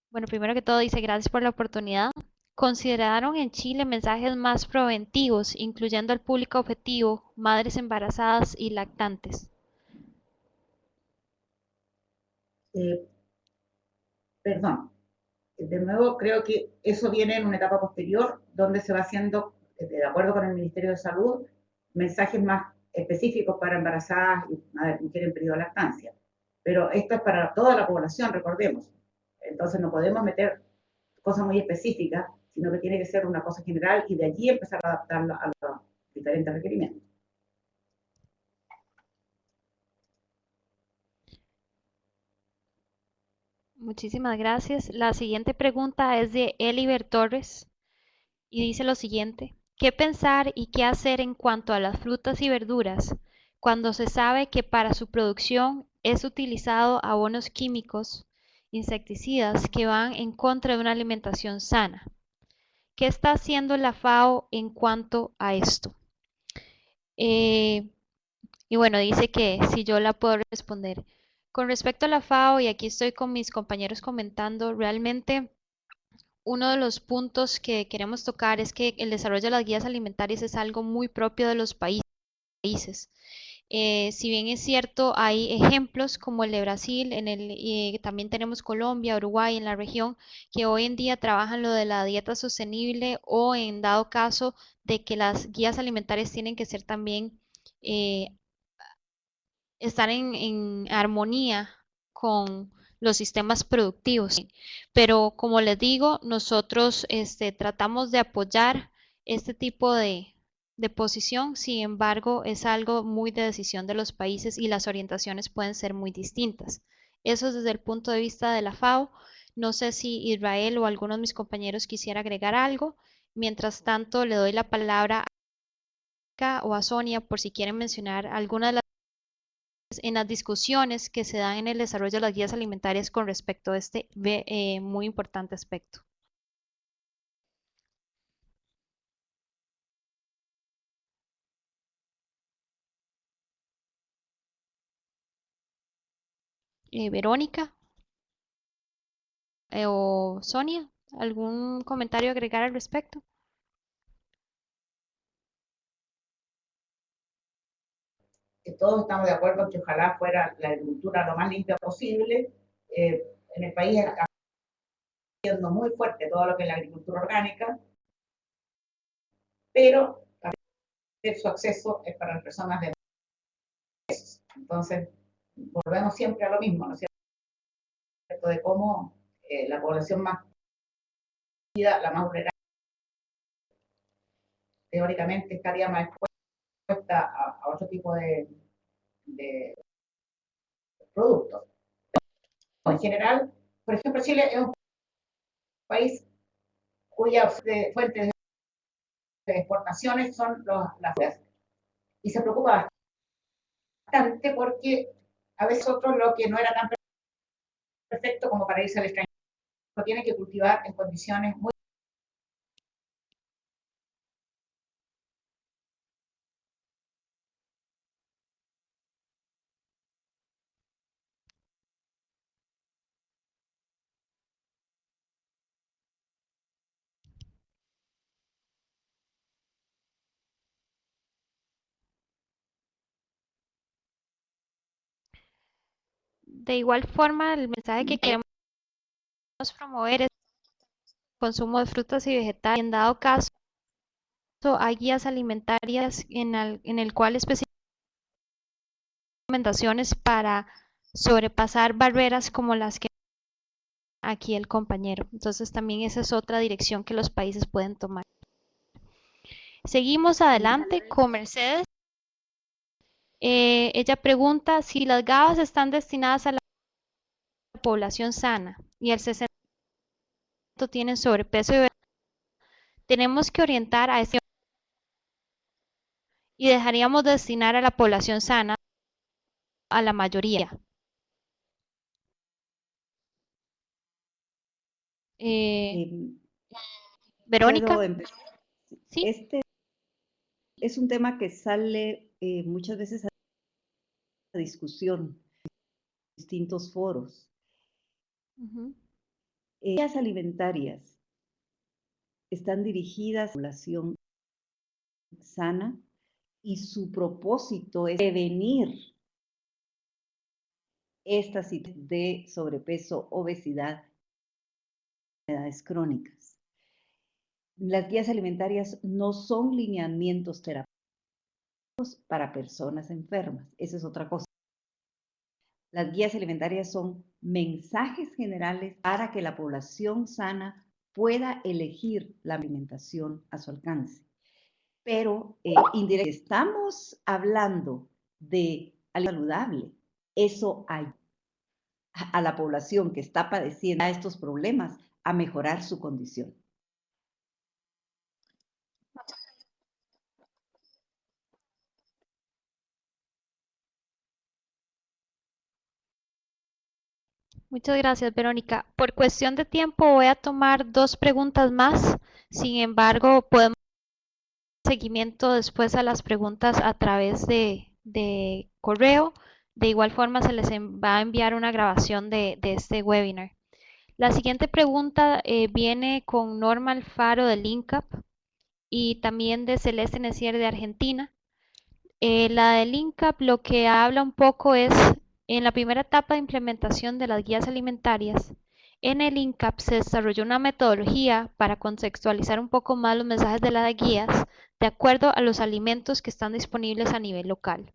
Bueno, primero que todo dice gracias por la oportunidad. ¿Consideraron en Chile mensajes más preventivos, incluyendo al público objetivo, madres embarazadas y lactantes? Eh, Perdón, de nuevo creo que eso viene en una etapa posterior donde se va haciendo, de acuerdo con el Ministerio de Salud, mensajes más específicos para embarazadas y mujeres en periodo de lactancia. Pero esto es para toda la población, recordemos. Entonces no podemos meter cosas muy específicas, sino que tiene que ser una cosa general y de allí empezar a adaptarlo a los diferentes requerimientos. Muchísimas gracias. La siguiente pregunta es de Eliber Torres y dice lo siguiente: ¿qué pensar y qué hacer en cuanto a las frutas y verduras cuando se sabe que para su producción es utilizado abonos químicos, insecticidas que van en contra de una alimentación sana? ¿Qué está haciendo la FAO en cuanto a esto? Eh, y bueno, dice que si yo la puedo responder. Con respecto a la FAO, y aquí estoy con mis compañeros comentando, realmente uno de los puntos que queremos tocar es que el desarrollo de las guías alimentarias es algo muy propio de los países. Si bien es cierto, hay ejemplos como el de Brasil, también tenemos Colombia, Uruguay en la región, que hoy en día trabajan lo de la dieta sostenible o en dado caso de que las guías alimentarias tienen que ser también eh, estar en armonía con los sistemas productivos. Pero como les digo, nosotros tratamos de apoyar este tipo de posición, sin embargo, es algo muy de decisión de los países y las orientaciones pueden ser muy distintas. Eso es desde el punto de vista de la FAO. No sé si Israel o alguno de mis compañeros quisiera agregar algo. Mientras tanto, le doy la palabra a o a Sonia por si quieren mencionar alguna de las en las discusiones que se dan en el desarrollo de las guías alimentarias con respecto a este muy importante aspecto. Verónica o Sonia, ¿algún comentario a agregar al respecto? Todos estamos de acuerdo en que ojalá fuera la agricultura lo más limpia posible. En el país está siendo muy fuerte todo lo que es la agricultura orgánica, pero también su acceso es para las personas de pesos. Entonces, volvemos siempre a lo mismo, ¿no es cierto? de cómo la población más la más vulnerable, teóricamente estaría más expuesta a otro tipo de productos. En general, por ejemplo, Chile es un país cuya fuente de exportaciones son las frutas. Y se preocupa bastante porque a veces otros lo que no era tan perfecto como para irse al extranjero lo tiene que cultivar en condiciones muy. De igual forma, el mensaje que queremos promover es el consumo de frutas y vegetales. En dado caso, hay guías alimentarias en el cual especifican recomendaciones para sobrepasar barreras como las que aquí el compañero. Entonces también esa es otra dirección que los países pueden tomar. Seguimos adelante con Mercedes. Ella pregunta si las gabas están destinadas a la población sana y el 60% tienen sobrepeso y obesidad. Tenemos que orientar a este y dejaríamos destinar a la población sana a la mayoría. Verónica, ¿Puedo empezar? ¿sí? Este es un tema que sale muchas veces a discusión en distintos foros. Guías alimentarias están dirigidas a la población sana y su propósito es prevenir estas situaciones de sobrepeso, obesidad, enfermedades crónicas. Las guías alimentarias no son lineamientos terapéuticos para personas enfermas. Esa es otra cosa. Las guías alimentarias son mensajes generales para que la población sana pueda elegir la alimentación a su alcance. Pero indirectamente estamos hablando de algo saludable, eso ayuda a la población que está padeciendo estos problemas a mejorar su condición. Muchas gracias, Verónica. Por cuestión de tiempo voy a tomar 2 preguntas más. Sin embargo, podemos dar seguimiento después a las preguntas a través de correo. De igual forma, se les va a enviar una grabación de este webinar. La siguiente pregunta viene con Norma Alfaro del INCAP y también de Celeste Necier de Argentina. La del INCAP lo que habla un poco es, en la primera etapa de implementación de las guías alimentarias, en el INCAP se desarrolló una metodología para contextualizar un poco más los mensajes de las guías de acuerdo a los alimentos que están disponibles a nivel local.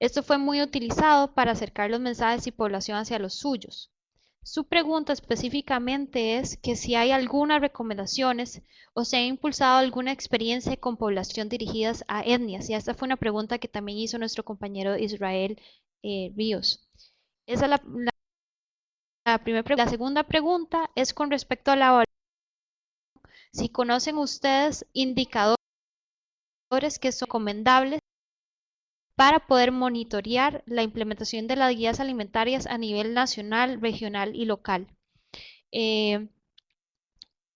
Esto fue muy utilizado para acercar los mensajes y población hacia los suyos. Su pregunta específicamente es que si hay algunas recomendaciones o se ha impulsado alguna experiencia con población dirigidas a etnias. Y esta fue una pregunta que también hizo nuestro compañero Israel Ríos. Esa es la primera pregunta. La segunda pregunta es con respecto a la evaluación. Si conocen ustedes indicadores que son recomendables para poder monitorear la implementación de las guías alimentarias a nivel nacional, regional y local.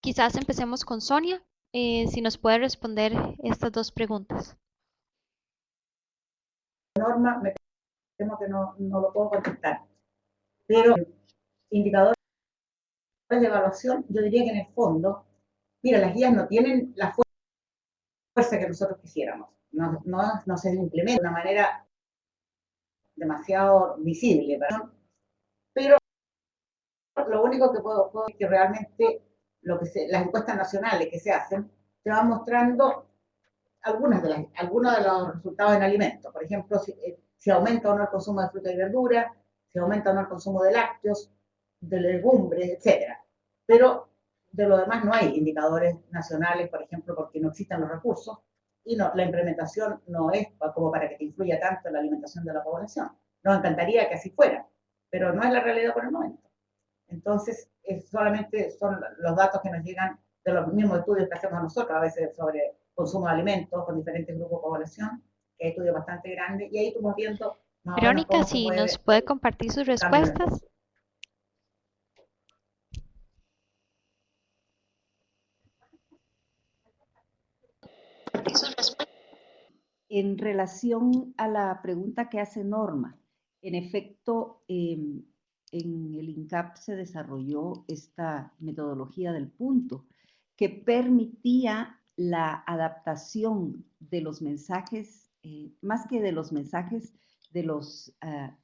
Quizás empecemos con Sonia, si nos puede responder estas 2 preguntas. Norma, me temo que no lo puedo contestar. Pero indicadores de evaluación, yo diría que en el fondo, mira, las guías no tienen la fuerza que nosotros quisiéramos. No se implementa de una manera demasiado visible, ¿verdad? Pero lo único que puedo decir es que realmente las encuestas nacionales que se hacen te van mostrando algunos de los resultados en alimentos. Por ejemplo, si aumenta o no el consumo de fruta y verdura, si aumenta o no el consumo de lácteos, de legumbres, etcétera. Pero de lo demás no hay indicadores nacionales, por ejemplo, porque no existen los recursos y no, la implementación no es como para que te influya tanto en la alimentación de la población. Nos encantaría que así fuera, pero no es la realidad por el momento. Entonces, solamente son los datos que nos llegan de los mismos estudios que hacemos nosotros, a veces sobre consumo de alimentos con diferentes grupos de población, que hay estudios bastante grandes, y ahí estamos viendo más o menos Verónica, cómo se si nos mueve puede compartir sus el cambio en el respuestas. consumo. En relación a la pregunta que hace Norma, en efecto, en el INCAP se desarrolló esta metodología del punto que permitía la adaptación de los mensajes, más que de los mensajes, de los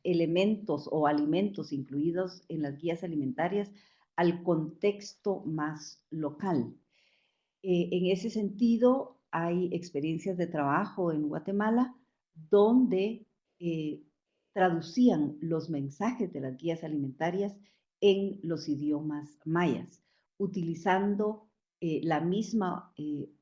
elementos o alimentos incluidos en las guías alimentarias al contexto más local. En ese sentido, hay experiencias de trabajo en Guatemala donde traducían los mensajes de las guías alimentarias en los idiomas mayas, utilizando la misma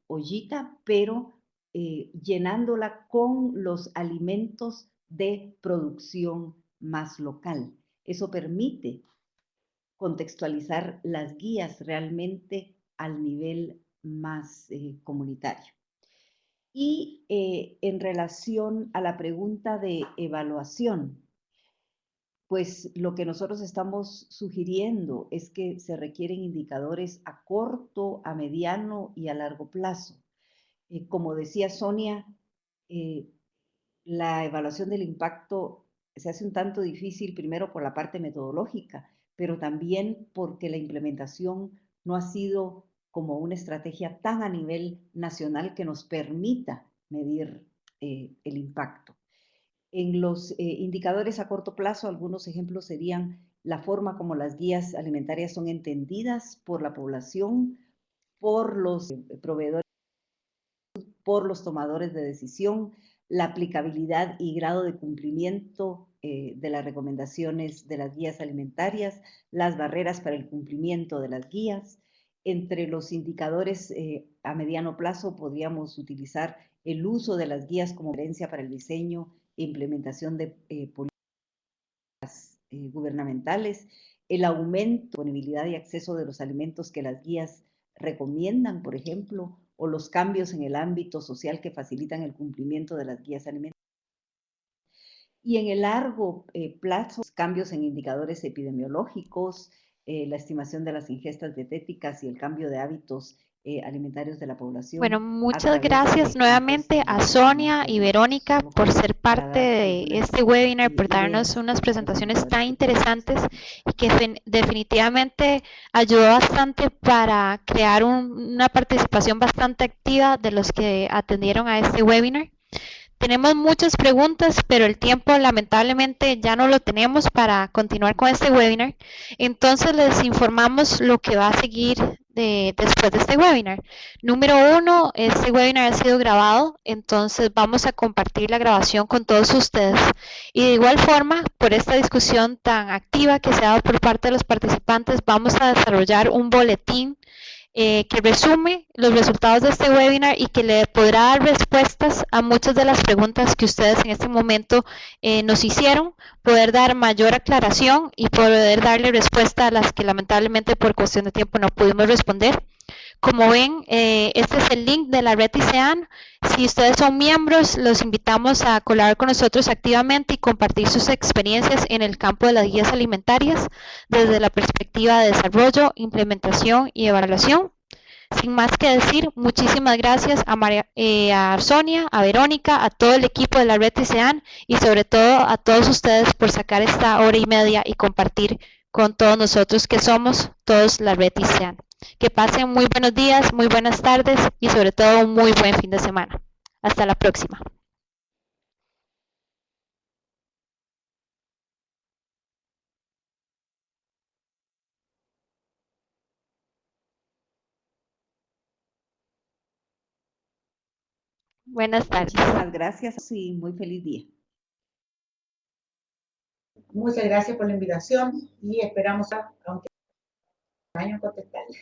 ollita, pero llenándola con los alimentos de producción más local. Eso permite contextualizar las guías realmente al nivel más comunitario. Y en relación a la pregunta de evaluación, pues lo que nosotros estamos sugiriendo es que se requieren indicadores a corto, a mediano y a largo plazo. Como decía Sonia, la evaluación del impacto se hace un tanto difícil, primero por la parte metodológica, pero también porque la implementación no ha sido como una estrategia tan a nivel nacional que nos permita medir el impacto. En los indicadores a corto plazo, algunos ejemplos serían la forma como las guías alimentarias son entendidas por la población, por los proveedores, por los tomadores de decisión, la aplicabilidad y grado de cumplimiento de las recomendaciones de las guías alimentarias, las barreras para el cumplimiento de las guías. Entre los indicadores a mediano plazo podríamos utilizar el uso de las guías como referencia para el diseño e implementación de políticas gubernamentales, el aumento de disponibilidad y acceso de los alimentos que las guías recomiendan, por ejemplo, o los cambios en el ámbito social que facilitan el cumplimiento de las guías alimentarias. Y en el largo plazo, cambios en indicadores epidemiológicos, la estimación de las ingestas dietéticas y el cambio de hábitos alimentarios de la población. Bueno, muchas gracias nuevamente a Sonia y Verónica por ser parte de este webinar, por darnos unas presentaciones tan interesantes y que definitivamente ayudó bastante para crear una participación bastante activa de los que atendieron a este webinar. Tenemos muchas preguntas, pero el tiempo lamentablemente ya no lo tenemos para continuar con este webinar. Entonces les informamos lo que va a seguir después de este webinar. Número 1, este webinar ha sido grabado, entonces vamos a compartir la grabación con todos ustedes. Y de igual forma, por esta discusión tan activa que se ha dado por parte de los participantes, vamos a desarrollar un boletín que resume los resultados de este webinar y que le podrá dar respuestas a muchas de las preguntas que ustedes en este momento nos hicieron, poder dar mayor aclaración y poder darle respuesta a las que lamentablemente por cuestión de tiempo no pudimos responder. Como ven, este es el link de la red ICEAN. Si ustedes son miembros, los invitamos a colaborar con nosotros activamente y compartir sus experiencias en el campo de las guías alimentarias desde la perspectiva de desarrollo, implementación y evaluación. Sin más que decir, muchísimas gracias a Sonia, a Verónica, a todo el equipo de la red ICEAN y sobre todo a todos ustedes por sacar esta hora y media y compartir con todos nosotros que somos todos la red ICEAN. Que pasen muy buenos días, muy buenas tardes y sobre todo un muy buen fin de semana. Hasta la próxima. Buenas tardes. Muchísimas gracias y muy feliz día. Muchas gracias por la invitación y esperamos a un año contestarle.